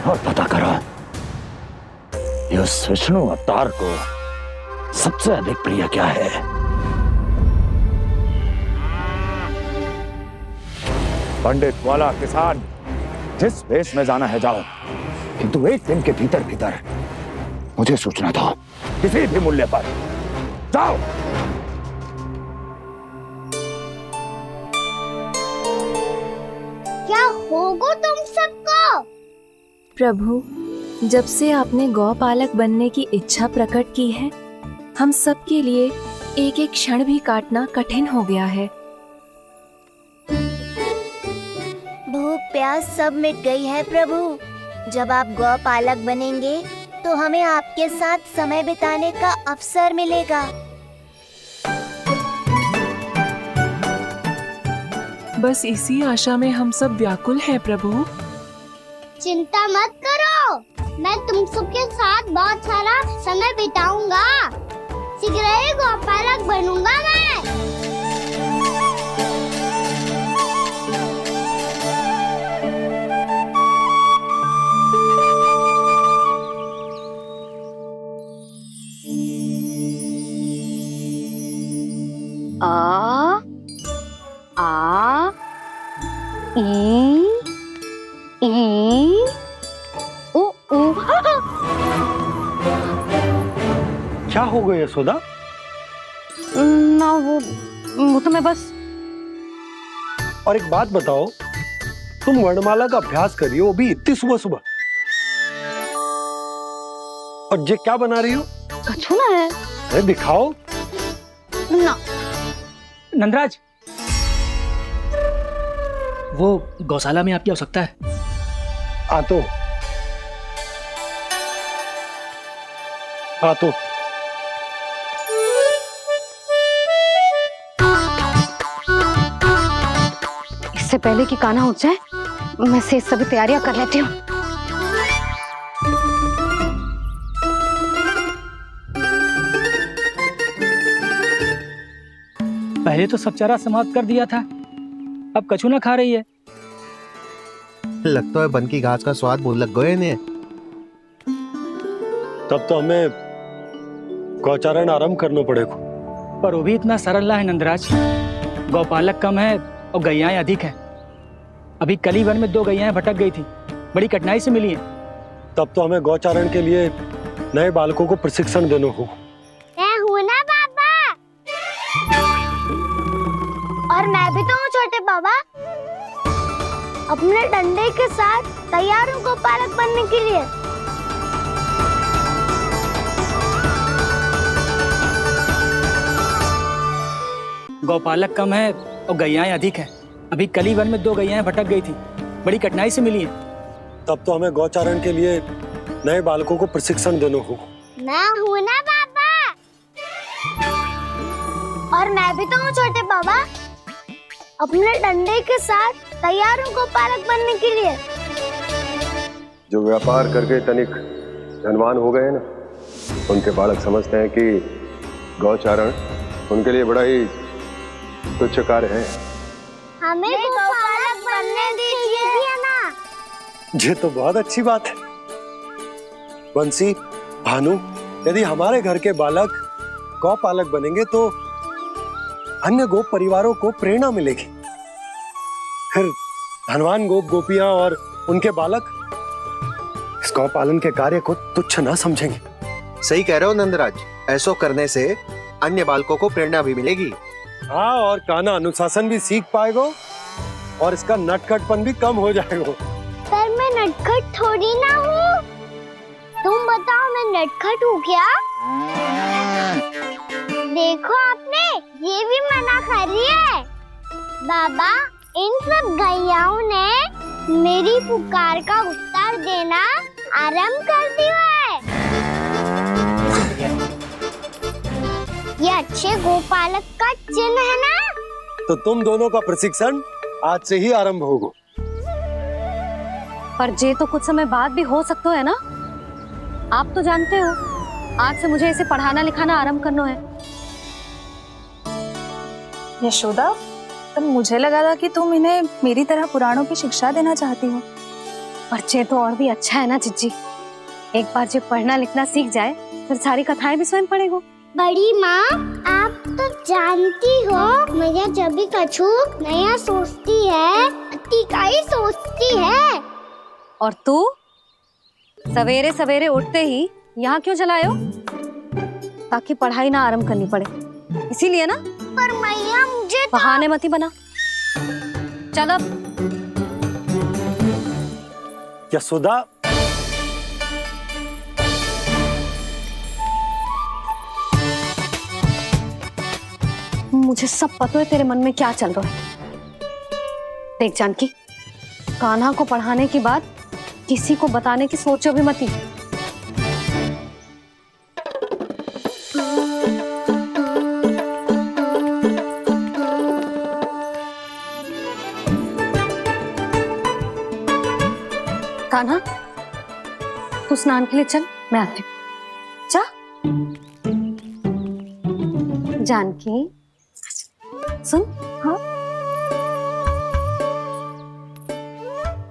और पता करो उस विष्णु अवतार को सबसे अधिक प्रिय क्या है। पंडित वाला किसान जिस वेश में जाना है जाओ, किंतु एक दिन के भीतर भीतर मुझे सूचना दो, किसी भी मूल्य पर। जाओ। क्या होगा तुम सबको? प्रभु, जब से आपने गौपालक बनने की इच्छा प्रकट की है, हम सब के लिए एक एक क्षण भी काटना कठिन हो गया है। भूख प्यास सब मिट गई है प्रभु। जब आप गौपालक बनेंगे तो हमें आपके साथ समय बिताने का अवसर मिलेगा। बस इसी आशा में हम सब व्याकुल हैं प्रभु। चिंता मत करो, मैं तुम सबके साथ बहुत सारा समय बिताऊंगा। शीघ्र ही गोपालक बनूंगा मैं। आ आ ई ओ ओ। क्या हो गया यशोदा? ना वो तो मैं बस। और एक बात बताओ, तुम वर्णमाला का अभ्यास कर रही हो, अभी इतनी सुबह सुबह, और ये क्या बना रही हो? कछुआ है। अरे दिखाओ ना। नंदराज, वो गौशाला में आपकी आवश्यकता है। आतो आतो। इससे पहले कि कान्हा उठ जाए, मैं से सभी तैयारियां कर लेती हूँ। पहले तो सब चारा समाप्त कर दिया था, अब कछू ना खा रही है। लगता है बन की घास का स्वाद भूल लग गए ने। तब तो हमें गौचारण आरंभ करना पड़ेगा। पर वो भी इतना सरल ना है नंदराज। गौपालक कम है और गैयाएं अधिक है। अभी कली वन में 2 गैयाएं भटक गई थी, बड़ी कठिनाई से मिली हैं। तब तो हमें गौचारण के लिए नए बालकों को प्रशिक्षण देना होगा। मैं हूँ ना बाबा, और मैं भी तो हूँ छोटे बाबा। अपने डंडे के साथ तैयार हूँ गोपालक बनने के लिए। गौपालक कम है और गैयाएं अधिक हैं। अभी कली वन में 2 गैयाएं भटक गई थी, बड़ी कठिनाई से मिली हैं। तब तो हमें गौचारण के लिए नए बालकों को प्रशिक्षण देना होगा। मैं हूँ ना पापा, और मैं भी तो हूँ छोटे पापा। अपने डंडे के साथ तैयार हूँ गौपालक बनने के लिए। जो व्यापार करके तनिक धनवान हो गए ना, उनके बालक समझते हैं कि गौचारण उनके लिए बड़ा ही तुच्छ कार्य है। हमें गौपालक बनने दीजिए ना। ये तो बहुत अच्छी बात है। बंसी, भानु, यदि हमारे घर के बालक गौपालक बनेंगे तो अन्य गोप परिवारों को प्रेरणा मिलेगी। फिर धनवान गोप गोपियां और उनके बालक इस गौपालन के कार्य को तुच्छ ना समझेंगे। सही कह रहे हो नंदराज, ऐसा करने से अन्य बालकों को प्रेरणा भी मिलेगी। हाँ, और कान्हा अनुशासन भी सीख पाएगा और इसका नटखटपन भी कम हो जाएगा। पर मैं नटखट थोड़ी ना हूँ। तुम बताओ मैं नटखट हूँ क्या? देखो आपने ये भी मना कर रही है। बाबा, इन सब गैयाओं ने मेरी पुकार का उत्तर देना आरंभ कर दिया है। ये अच्छे गोपालक का चिन्ह है ना? तो तुम दोनों का प्रशिक्षण आज से ही आरंभ होगा। पर जे तो कुछ समय बाद भी हो सकता है ना। आप तो जानते हो, आज से मुझे इसे पढ़ाना लिखाना आरंभ करना है। यशोदा, पर मुझे लगा था कि तुम इन्हें मेरी तरह पुराणों की शिक्षा देना चाहती हो। पर जे तो और भी अच्छा है ना जिज्जी। एक बार जब पढ़ना लिखना सीख जाए फिर सारी कथाएं भी स्वयं पढ़ेगा। बड़ी माँ, आप तो जानती हो मैया जब भी कछु नया सोचती है, का ही सोचती है। और तू सवेरे सवेरे उठते ही यहाँ क्यों चलाए हो? ताकि पढ़ाई ना आरंभ करनी पड़े, इसीलिए ना। पर मैया मुझे बहाने मत ही बना। चल अब। यशोदा, मुझे सब पता है तेरे मन में क्या चल रहा है। देख जानकी, कान्हा को पढ़ाने की बात किसी को बताने की सोचो भी मत ही। कान्हा, तू स्नान के लिए चल, मैं आती हूँ। जा। जानकी, सुन। हाँ,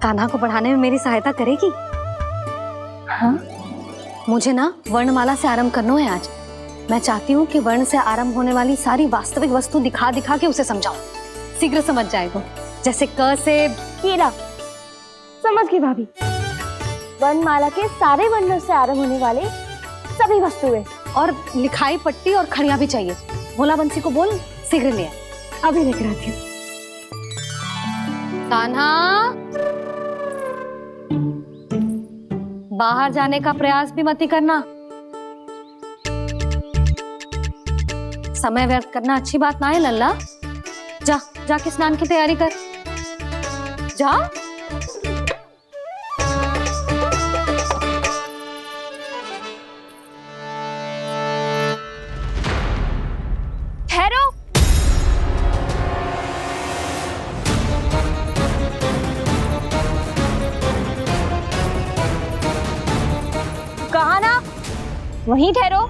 कान्हा को पढ़ाने में मेरी सहायता करेगी? हाँ, मुझे ना वर्णमाला से आरंभ करना है आज। मैं चाहती हूँ कि वर्ण से आरंभ होने वाली सारी वास्तविक वस्तु दिखा दिखा के उसे समझाऊं। शीघ्र समझ जाएगा। जैसे क से कीड़ा। समझ गई भाभी। वर्णमाला के सारे वर्णों से आरंभ होने वाले सभी वस्तुएं, और लिखाई पट्टी और खड़िया भी चाहिए। भोला बंसी को बोल शीघ्र ले आए। अभी लेकर आती हूँ। कान्हा, बाहर जाने का प्रयास भी मत ही करना। समय व्यर्थ करना अच्छी बात ना है लल्ला। जा, जाके स्नान की तैयारी कर। जा। ठहरो। कहा ना, वहीं ठहरो।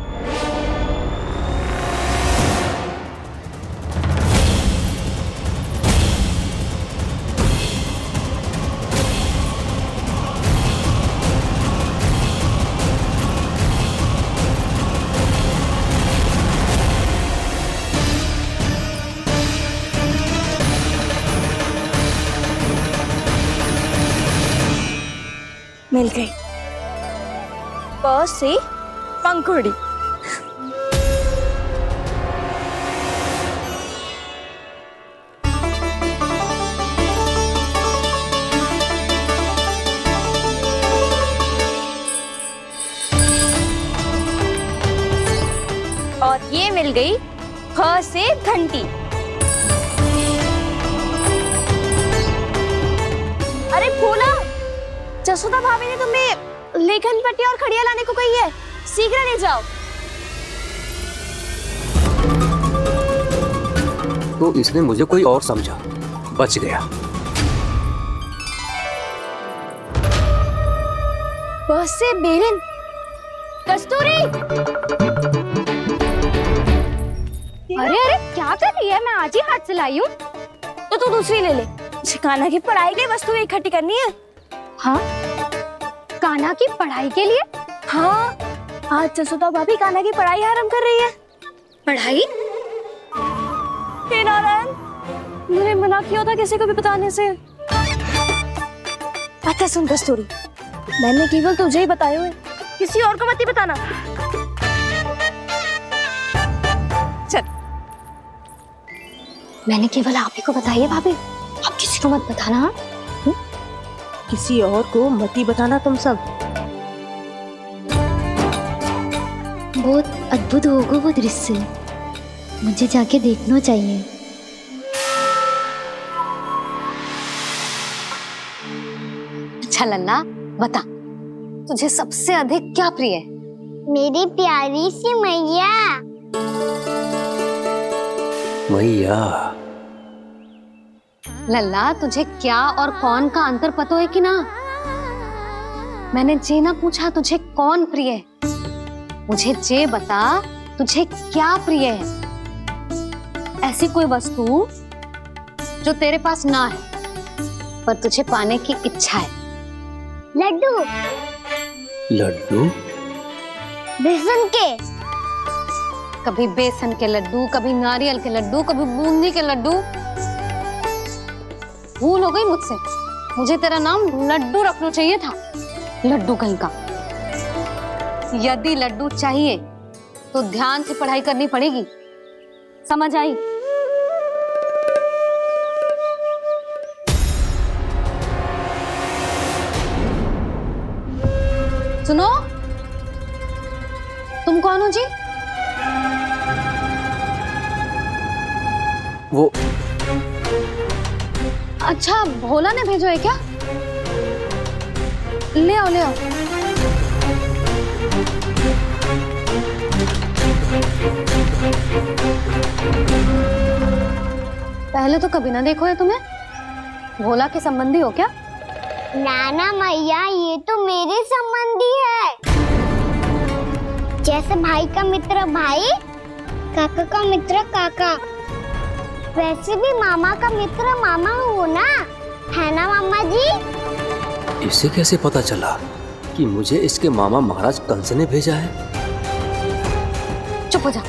मिल गई। प से पंखुड़ी। और ये मिल गई फ से घंटी। जसोदा भाभी ने तुम्हें लेखन पट्टी और खड़िया लाने को कही है, शीघ्र ले जाओ। तो इसने मुझे कोई और समझा, बच गया। बस से बेरन, कस्तूरी। अरे अरे क्या कर रही है? मैं आज ही हाथ से लाई हूँ। तो तू दूसरी ले ले। कान्हा की पढ़ाई के लिए वस्तुएं इकट्ठी करनी है। हाँ, कान्हा की पढ़ाई के लिए? हाँ, आज जसोदा भाभी कान्हा की पढ़ाई आरंभ कर रही है। पढ़ाई? हे नारायण, मैंने मना किया था किसी को भी बताने से। अच्छा सुन कस्तूरी, मैंने केवल तुझे ही बताए हुए, किसी और को मत ही बताना। चल। मैंने केवल आप ही को बताई है भाभी, आप किसी को मत बताना। हाँ? किसी और को मत ही बताना तुम सब। बहुत अद्भुत होगा वो दृश्य, मुझे जाके देखना चाहिए। अच्छा लल्ला, बता तुझे सबसे अधिक क्या प्रिय है? मेरी प्यारी सी मैया। मैया। लल्ला, तुझे क्या और कौन का अंतर पता है कि ना? मैंने जे ना पूछा तुझे कौन प्रिय है, मुझे जे बता तुझे क्या प्रिय है। ऐसी कोई वस्तु जो तेरे पास ना है पर तुझे पाने की इच्छा है। लड्डू। लड्डू? बेसन के। कभी बेसन के लड्डू, कभी नारियल के लड्डू, कभी बूंदी के लड्डू। भूल हो गई मुझसे, मुझे तेरा नाम लड्डू रखना चाहिए था। लड्डू कहीं का। यदि लड्डू चाहिए तो ध्यान से पढ़ाई करनी पड़ेगी, समझ आई? सुनो, तुम कौन हो जी? वो अच्छा, भोला ने भेजो है क्या? ले आओ ले आओ। पहले तो कभी ना देखो है तुम्हें। भोला के संबंधी हो क्या? नाना मैया, ये तो मेरे संबंधी है। जैसे भाई का मित्र भाई, काका का मित्र काका, वैसे भी मामा का मित्र मामा हो ना, है ना मामा जी? इसे कैसे पता चला कि मुझे इसके मामा महाराज कंस ने भेजा है? चुप हो जा,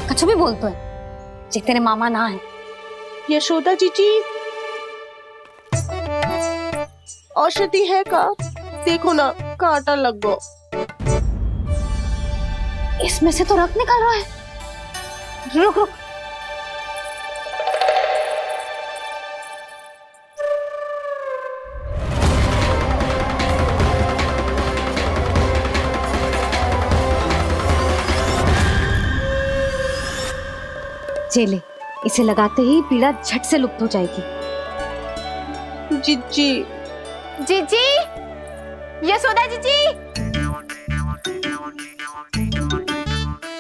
कुछ भी बोलते है जे तेरे मामा ना है। यशोदा जीजी, औषधि है का? देखो ना, कांटा लग गो। इसमें से तो रक्त निकल रहा है। रुक रुक। चले, इसे लगाते ही पीड़ा झट से लुप्त हो जाएगी। जीजी, जीजी, यशोदा जीजी,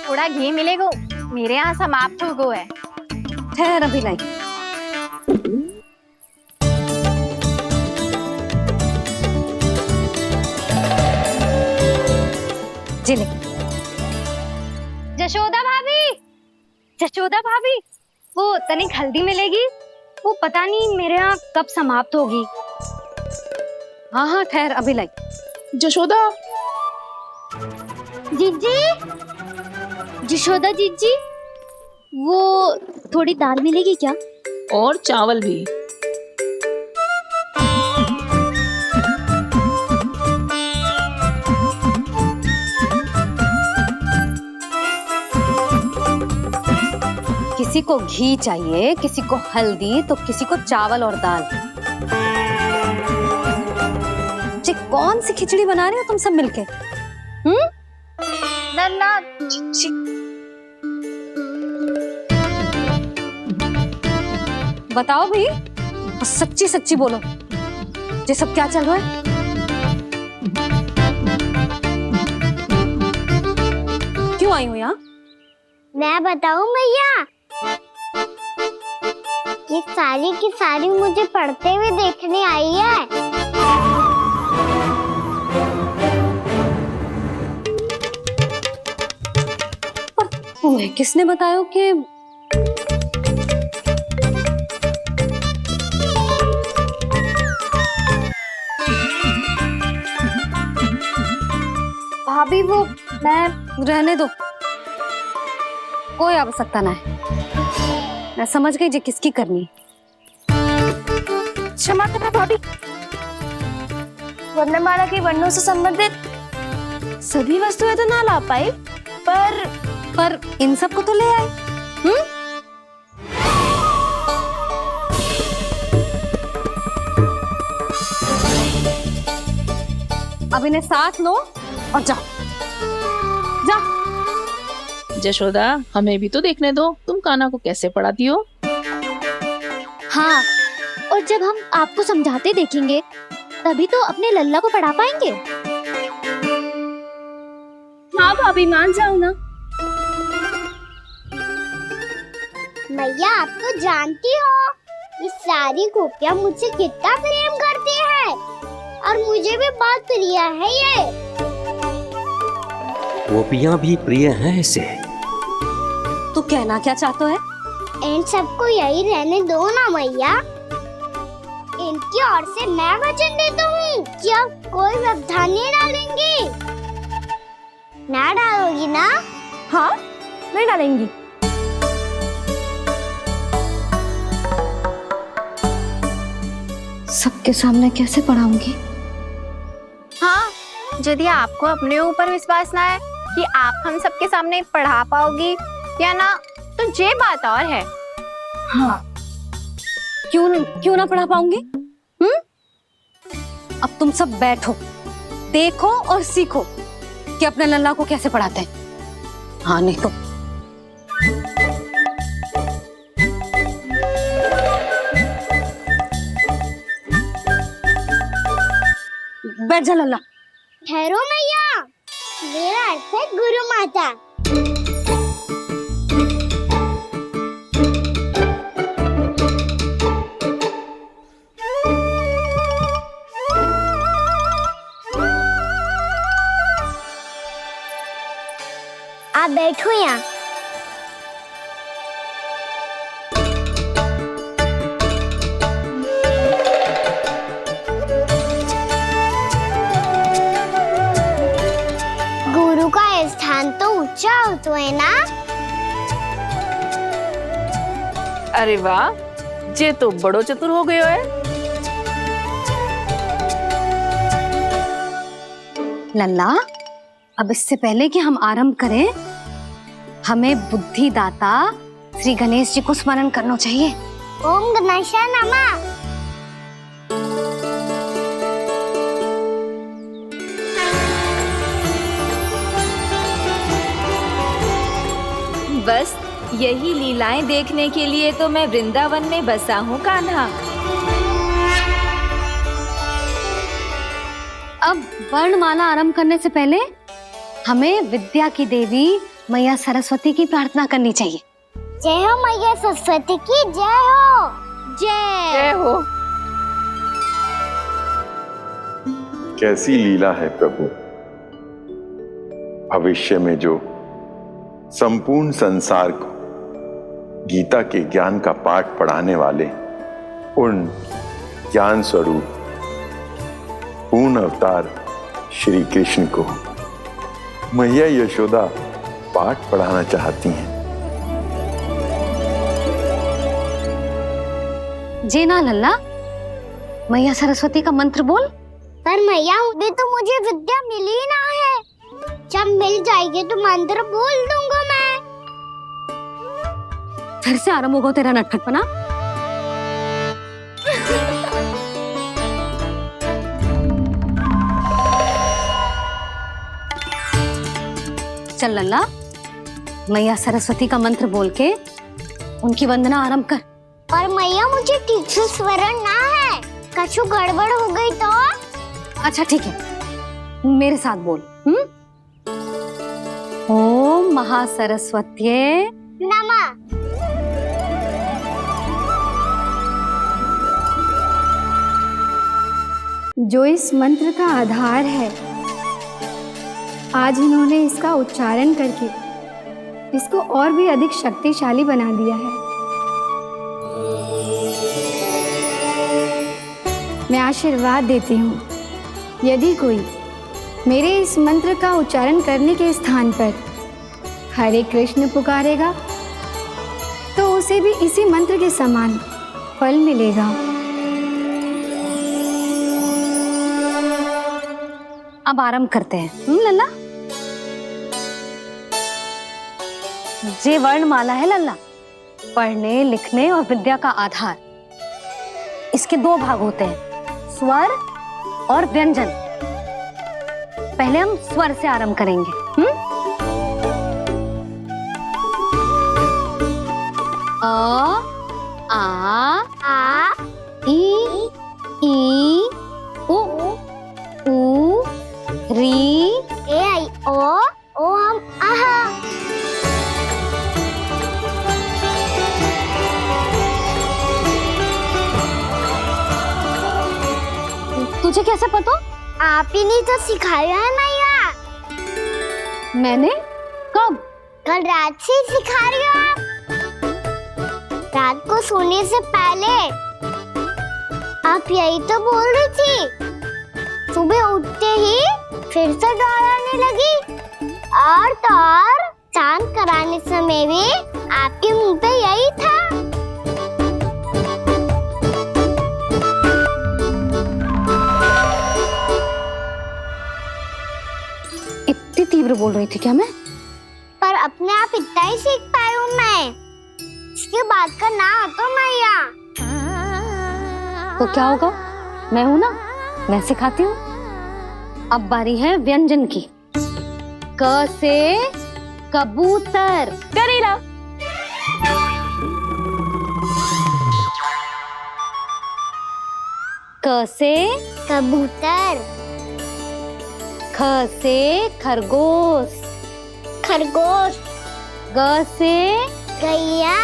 थोड़ा घी मिलेगा, मेरे यहाँ समाप्त हो गया है। ठहर अभी लाई। जिले। जशोदा भाभी, जशोदा भाभी, वो तनिक हल्दी मिलेगी? वो पता नहीं मेरे यहाँ कब समाप्त होगी। हाँ हाँ ठहर अभी लाई। जशोदा। जीजी, जशोदा जीजी, वो थोड़ी दाल मिलेगी क्या? और चावल भी। किसी को घी चाहिए, किसी को हल्दी, तो किसी को चावल और दाल। जी कौन सी खिचड़ी बना रहे हो तुम सब मिलके? नन्ना, बताओ भाई, सच्ची सच्ची बोलो, ये सब क्या चल रहा है? आई हूँ यहाँ? मैं बताऊं मैया, ये सारी की सारी मुझे पढ़ते हुए देखने आई है। पर तुम्हें किसने बताया कि भाभी वो मैं रहने दो, कोई आवश्यकता ना है। मैं समझ गई जे किसकी करनी है। क्षमा करना भाभी, वर्णमाला के वर्णों से संबंधित सभी वस्तुएं तो ना ला पाई, पर इन सब को तो ले आए। अब इन्हें साथ लो और जाओ। जशोदा, हमें भी तो देखने दो तुम कान्हा को कैसे पढ़ाती हो। हाँ, और जब हम आपको समझाते देखेंगे तभी तो अपने लल्ला को पढ़ा पाएंगे। हाँ भाभी, मान जाओ ना। मैया, आप तो जानती हो ये सारी गोपियां मुझसे कितना प्रेम करती है और मुझे भी बहुत प्रिय है ये। गोपियां भी प्रिय हैं इसे। तू कहना क्या चाहता है? इन सबको यही रहने दो ना मैया। इनकी ओर से मैं वचन देता हूँ कि अब कोई व्यवधान नहीं डालेंगी। ना डालोगी ना? हाँ, नहीं डालेंगी। सबके सामने कैसे पढ़ाऊंगी? हाँ, यदि आपको अपने ऊपर विश्वास ना है कि आप हम सबके सामने पढ़ा पाओगी या ना, तो ये बात और है। हाँ, क्यों ना पढ़ा पाऊंगी? अब तुम सब बैठो, देखो और सीखो कि अपने लल्ला को कैसे पढ़ाते हैं। हाँ, नहीं तो बैठ जा लल्ला। ठहरो मैया, मेरा अर्थ है गुरु माता। आप बैठो यहाँ। गुरु का स्थान तो ऊंचा होता है ना? अरे वाह, जे तो बड़ो चतुर हो गयो है। लल्ला, अब इससे पहले कि हम आरंभ करें, हमें बुद्धिदाता श्री गणेश जी को स्मरण करना चाहिए। ओम गणेशाय नमः। बस यही लीलाएं देखने के लिए तो मैं वृंदावन में बसा हूँ कान्हा। अब वर्णमाला आरंभ करने से पहले हमें विद्या की देवी मैया सरस्वती की प्रार्थना करनी चाहिए। जय हो मैया सरस्वती की जय हो। जय हो। कैसी लीला है प्रभु। भविष्य में जो संपूर्ण संसार को गीता के ज्ञान का पाठ पढ़ाने वाले उन ज्ञान स्वरूप पूर्ण अवतार श्री कृष्ण को मैया यशोदा पाठ पढ़ाना चाहती हैं। जी ना लल्ला, मैया सरस्वती का मंत्र बोल। पर मैया, अभी तो मुझे विद्या मिली ना है। जब मिल जाएगी तो मंत्र बोल दूंगा मैं। फिर से आरंभ होगा तेरा नटखटपना। चल लल्ला, मैया सरस्वती का मंत्र बोल के उनकी वंदना आरंभ कर। और मैया, मुझे ठीक से स्मरण ना है, कछु गड़बड़ हो गई तो? अच्छा ठीक है, मेरे साथ बोल। ओम महासरस्वत्ये नमः। जो इस मंत्र का आधार है, आज इन्होंने इसका उच्चारण करके इसको और भी अधिक शक्तिशाली बना दिया है। मैं आशीर्वाद देती हूँ, यदि कोई मेरे इस मंत्र का उच्चारण करने के स्थान पर हरे कृष्ण पुकारेगा तो उसे भी इसी मंत्र के समान फल मिलेगा। अब आरंभ करते हैं। लल्ला, ये वर्णमाला है लल्ला, पढ़ने लिखने और विद्या का आधार। इसके दो भाग होते हैं, स्वर और व्यंजन। पहले हम स्वर से आरंभ करेंगे। अ, आ, ई, उ, ऊ, री, ए आई ओ हम आहा। तुझे कैसे पता? आप ही ने तो सिखाया है मैया। मैंने? कब? कल रात से सिखा रही हो आप। रात को सोने से पहले आप यही तो बोल रही थी। सुबह उठते ही फिर से दोहराने लगी, और तो और चांद कराने समय भी आपके मुंह पे यही था। इतनी तीव्र बोल रही थी क्या मैं? पर अपने आप इतना ही सीख पाई हूँ मैं। इसके बाद का ना तो मैया। तो क्या होगा? मैं हूं ना, मैं सिखाती हूँ। अब बारी है व्यंजन की। क से कबूतर। करेला। क से कबूतर। ख से खरगोश। खरगोश। ग से गैया।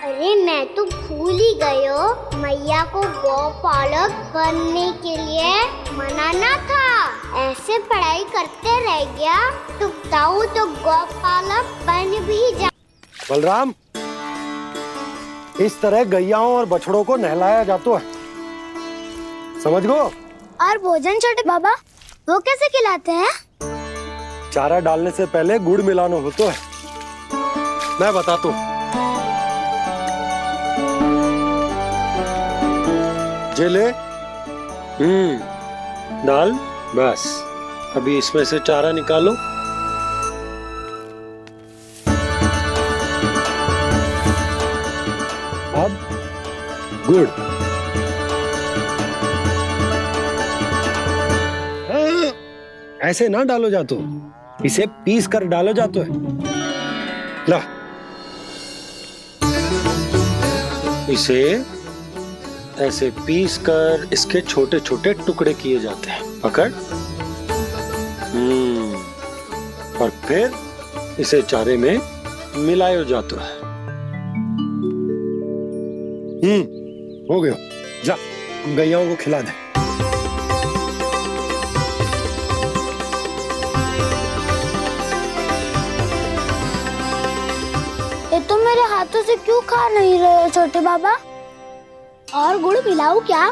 अरे मैं तो भूल ही गई हो, मैया को गौपालक बनने के लिए मनाना था। ऐसे पढ़ाई करते रह गया तो बताऊं तो गौपालक बन भी जा। बलराम, इस तरह गैयाओं और बछड़ों को नहलाया जाता है, समझ गो? और भोजन छोटे बाबा, वो कैसे खिलाते हैं? चारा डालने से पहले गुड़ मिलाना होता है। मैं बताता हूँ। जे ले, डाल, बस। अभी इसमें से चारा निकालो। अब गुड़। ऐसे ना डालो जातो, इसे पीस कर डालो जातो है। ला, इसे ऐसे पीस कर इसके छोटे छोटे टुकड़े किए जाते हैं। पकड़। और फिर इसे चारे में मिलायो जाता है। हो गया। जा, गैयाओं को खिला दे। ये तो मेरे हाथों से क्यों खा नहीं रहे हो छोटे बाबा? और गुड़ मिलाऊं क्या?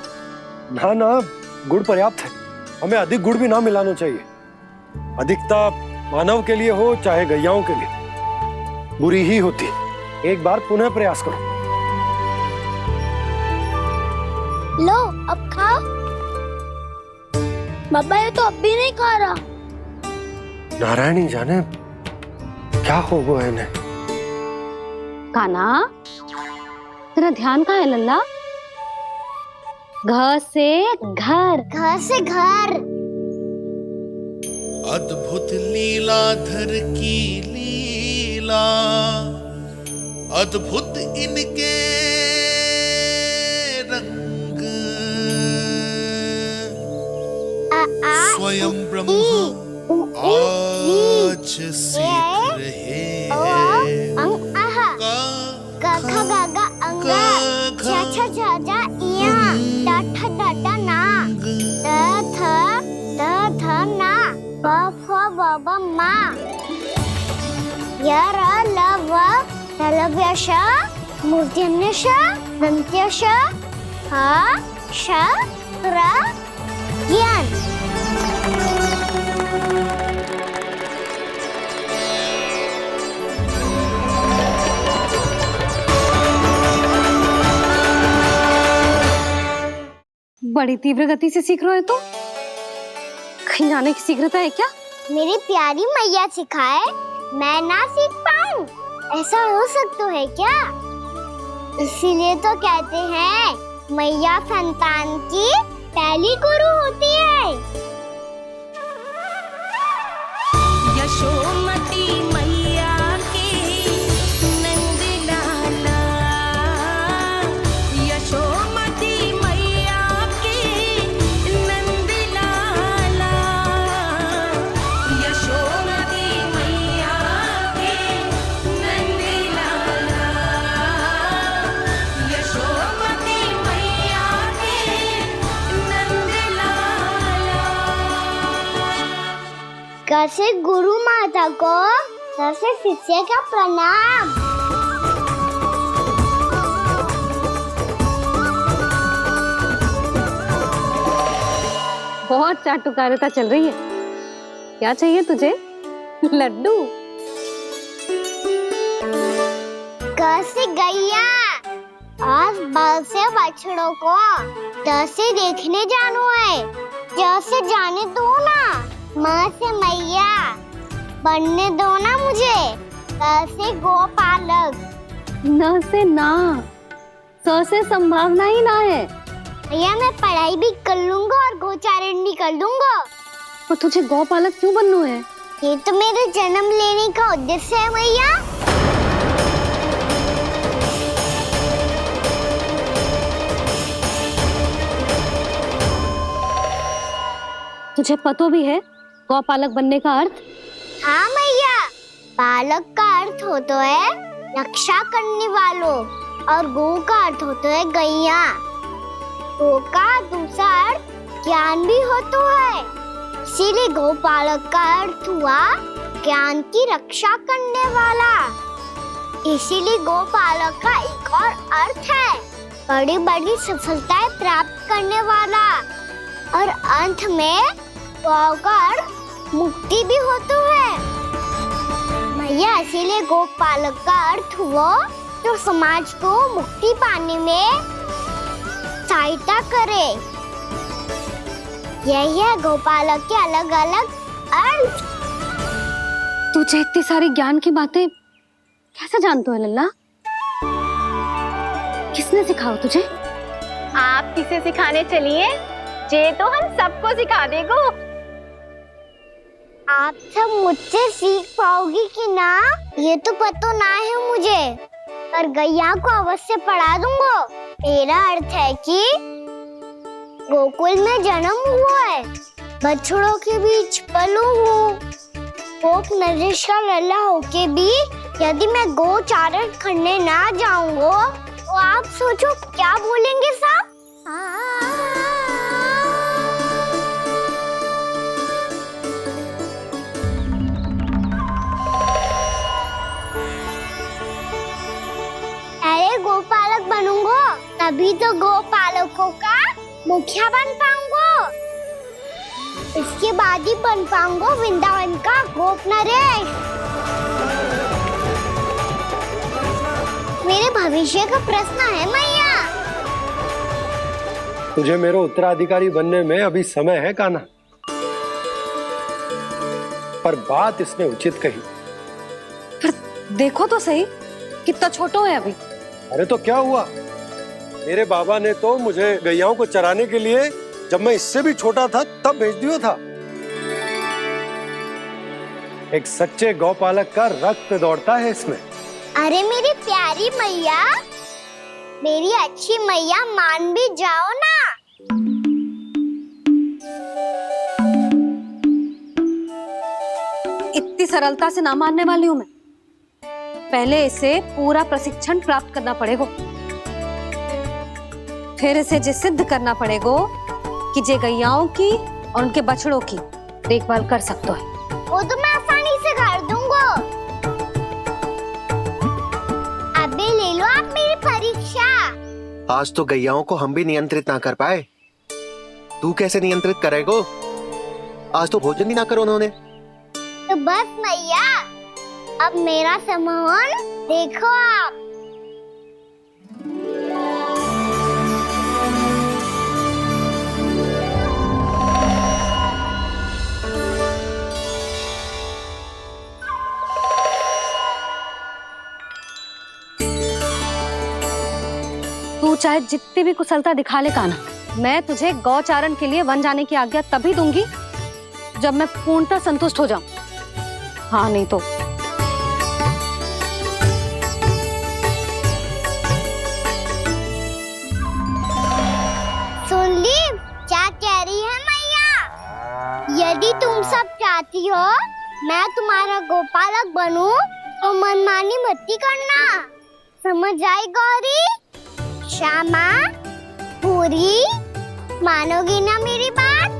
ना ना, गुड़ पर्याप्त है। हमें अधिक गुड़ भी ना मिलाना चाहिए। अधिकता मानव के लिए हो चाहे गैयाओं के लिए बुरी ही होती। एक बार पुनः प्रयास करो। लो, अब खाओ। बाबा ये तो अब भी नहीं खा रहा। नारायणी जाने क्या हो गया इन्हें। काना, तेरा ध्यान कहाँ है लल्ला? घ से घर। घर से घर। अद्भुत लीलाधर की लीला, अद्भुत इनके रंग, स्वयं ब्रह्म आज सीख रहे हैं। गा खा गा गा अंगा, छा छा छा जा इया, टा ठा डा डा ना, थ ना, प फ ब ब मा, य र ल व लव्य श, मूर्धन्य श, दन्त्य श, ह श र ज्ञान। बड़ी तीव्र गति से सीख रहे हो तो कहीं जाने की शीघ्रता है क्या? मेरी प्यारी मैया सिखाए, मैं ना सीख पाऊं, ऐसा हो सकता है क्या? इसीलिए तो कहते हैं मैया संतान की पहली गुरु होती है। यशोमती मैया की नंद लाला, यशोमती मैया की नंद लाला, यशोमती मैया की नंद लाला, यशोमती मैया की नंद लाला। कैसे गुरु माता को कैसे शिष्य का प्रणाम। बहुत चाटुकारिता चल रही है। क्या चाहिए तुझे? लड्डू? कैसे गैया आज बल से बछड़ों को कैसे देखने जानो है, जैसे जाने दो ना, माँ से मैया बनने दो ना मुझे, कैसे गोपालक। न से ना, स से संभावना ही ना है। भैया मैं पढ़ाई भी कर लूंगा और गोचारण भी कर दूंगा। और तुझे गौपालक क्यों बनना है? ये तो मेरे जन्म लेने का उद्देश्य है भैया। तुझे पता भी है गौपालक बनने का अर्थ? हाँ मैया, पालक का अर्थ होता है रक्षा करने वालों और गौ का अर्थ होता है गैया। गौ का दूसरा अर्थ ज्ञान भी होता है, इसीलिए गौपालक का अर्थ हुआ ज्ञान की रक्षा करने वाला। इसीलिए गौपालक का एक और अर्थ है बड़ी बड़ी सफलताएं प्राप्त करने वाला, और अंत में गौ का अर्थ मुक्ति भी होता है। भैया इसीलिए गोपालक का अर्थ हुआ जो समाज को मुक्ति पाने में सहायता करे। यही है गोपालक के अलग अलग अर्थ। तुझे इतनी सारी ज्ञान की बातें कैसे जानते हो लल्ला? किसने सिखाओ तुझे? आप किसे सिखाने चलिए, जे तो हम सबको सिखा देगो। आप सब मुझसे सीख पाओगी कि ना ये तो पता ना है मुझे, पर गैया को अवश्य पढ़ा दूंगा। मेरा अर्थ है कि गोकुल में जन्म हुआ है, बछड़ों के बीच पलू हूँ, गोप नरेश का लल्ला होके भी यदि मैं गोचारण करने ना जाऊंगा तो आप सोचो क्या बोलेंगे साहब? अरे गोपालक बनूंगा तभी तो गोपालकों का मुखिया बन पाऊंगा, इसके बाद ही बन पाऊंगा वृंदावन का गोप नरेश। मेरे भविष्य का प्रश्न है मैया। तुझे मेरा उत्तराधिकारी बनने में अभी समय है कान्हा, पर बात इसने उचित कही। पर देखो तो सही कितना छोटा है अभी। अरे तो क्या हुआ, मेरे बाबा ने तो मुझे गैयाओं को चराने के लिए जब मैं इससे भी छोटा था तब भेज दिया था। एक सच्चे गौपालक का रक्त दौड़ता है इसमें। अरे मेरी प्यारी मैया, मेरी अच्छी मैया, मान भी जाओ ना। सरलता से ना मानने वाली हूं मैं। पहले इसे पूरा प्रशिक्षण प्राप्त करना पड़ेगा, फिर इसे जे सिद्ध करना पड़ेगा कि जे गैयाओं की और उनके बछड़ों की देखभाल कर सकते है। वो तो मैं आसानी से कर दूंगा। अबे ले लो आप मेरी परीक्षा। आज तो गैयाओं को हम भी नियंत्रित ना कर पाए, तू कैसे नियंत्रित करेगो? आज तो भोजन भी ना करो उन्होंने। तो बस मैया, अब मेरा सम्मान देखो आप। तू चाहे जितनी भी कुशलता दिखा ले कान्हा, मैं तुझे गौचारण के लिए वन जाने की आज्ञा तभी दूंगी जब मैं पूर्णतः संतुष्ट हो जाऊं। हाँ नहीं तो सुन ली क्या कह रही है मैया? यदि तुम सब चाहती हो मैं तुम्हारा गोपालक बनूं तो मनमानी मत करना, समझ आई गौरी? श्यामा, पूरी, मानोगी ना मेरी बात?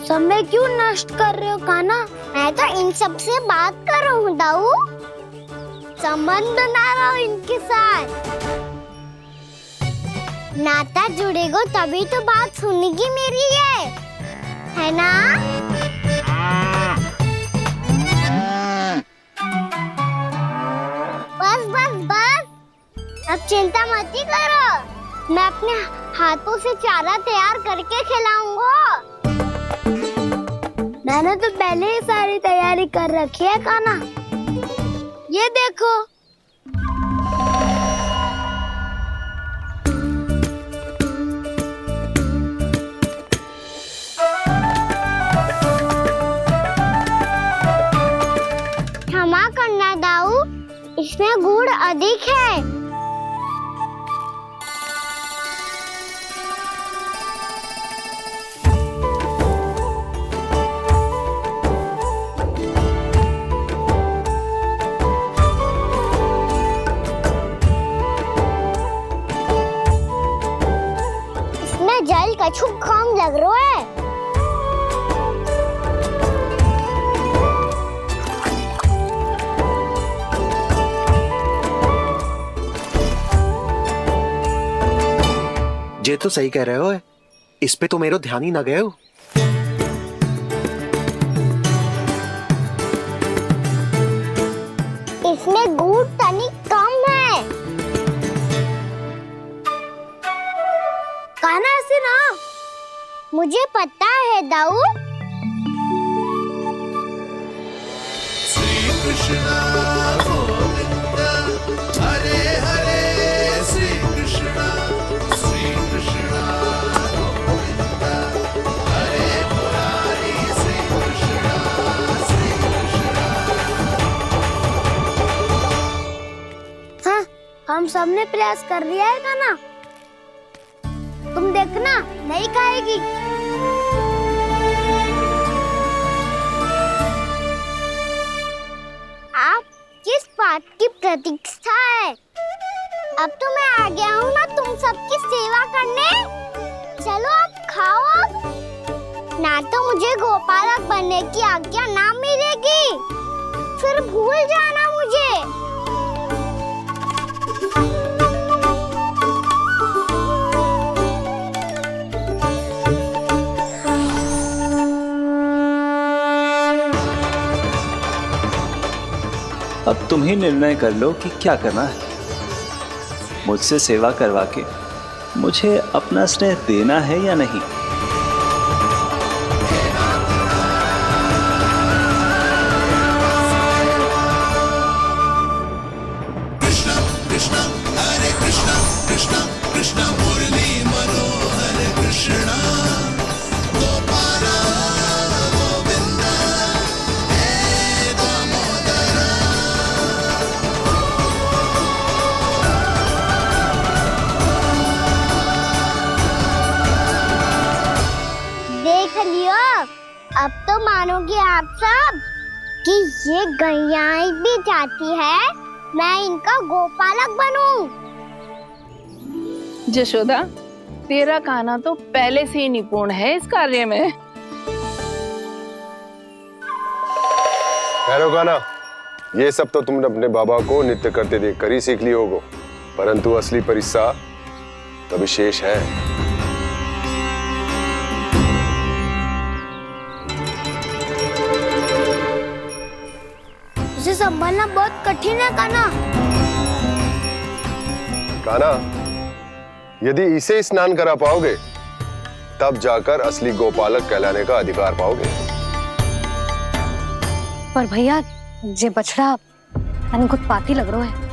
समय क्यों नष्ट कर रहे हो कान्हा? मैं तो इन सब से बात कर रहा हूँ दाऊ, संबंध बना रहा हूँ इनके साथ। नाता जुड़ेगा तभी तो बात सुनेगी मेरी, है ना? बस बस बस, अब चिंता मत ही करो, मैं अपने हाथों से चारा तैयार करके खिलाऊंगा। मैंने तो पहले ही सारी तैयारी कर रखी है कान्हा, ये देखो। क्षमा करना दाऊ, इसमें गुड़ अधिक है। इसमें जल कछु कम लग रहा है। ये तो सही कह रहे हो, इस पे तो मेरा ध्यान ही ना गए हो। इसमें गुड़ तनिक कम है। कान्हा ऐसे ना, मुझे पता है दाऊ। श्री कृष्ण गोविंद हरे हरे, श्री कृष्ण गोविंद हरे मुरारी, श्री कृष्ण हाँ, हम सबने प्रयास कर लिया है कान्हा, तुम देखना नहीं खाएगी। आप किस बात की प्रतीक्षा है? अब तो मैं आ गया हूँ ना तुम सबकी सेवा करने। चलो अब खाओ अब। ना तो मुझे गोपालक बनने की आज्ञा ना मिलेगी, फिर भूल जाना मुझे। अब तुम ही निर्णय कर लो कि क्या करना है। मुझसे सेवा करवा के मुझे अपना स्नेह देना है या नहीं। कृष्ण कृष्ण हरे कृष्ण, कृष्ण कृष्ण मुरली मनोहर कृष्ण, गोपाल गोविंद हे दामोदर। आप सब कि ये गैयाएं भी चाहती है मैं इनका गोपालक बनूं। जशोदा, तेरा कान्हा तो पहले से ही निपुण है इस कार्य में। खैर कान्हा, ये सब तो तुमने अपने बाबा को नृत्य करते देखकर ही सीख ली होगो, परंतु असली परिस्सा तो विशेष है। उसे संभालना बहुत कठिन है कान्हा। कान्हा, यदि इसे स्नान करा पाओगे तब जाकर असली गोपालक कहलाने का अधिकार पाओगे। पर भैया, ये बछड़ा अनकुत पाती लग रहा है।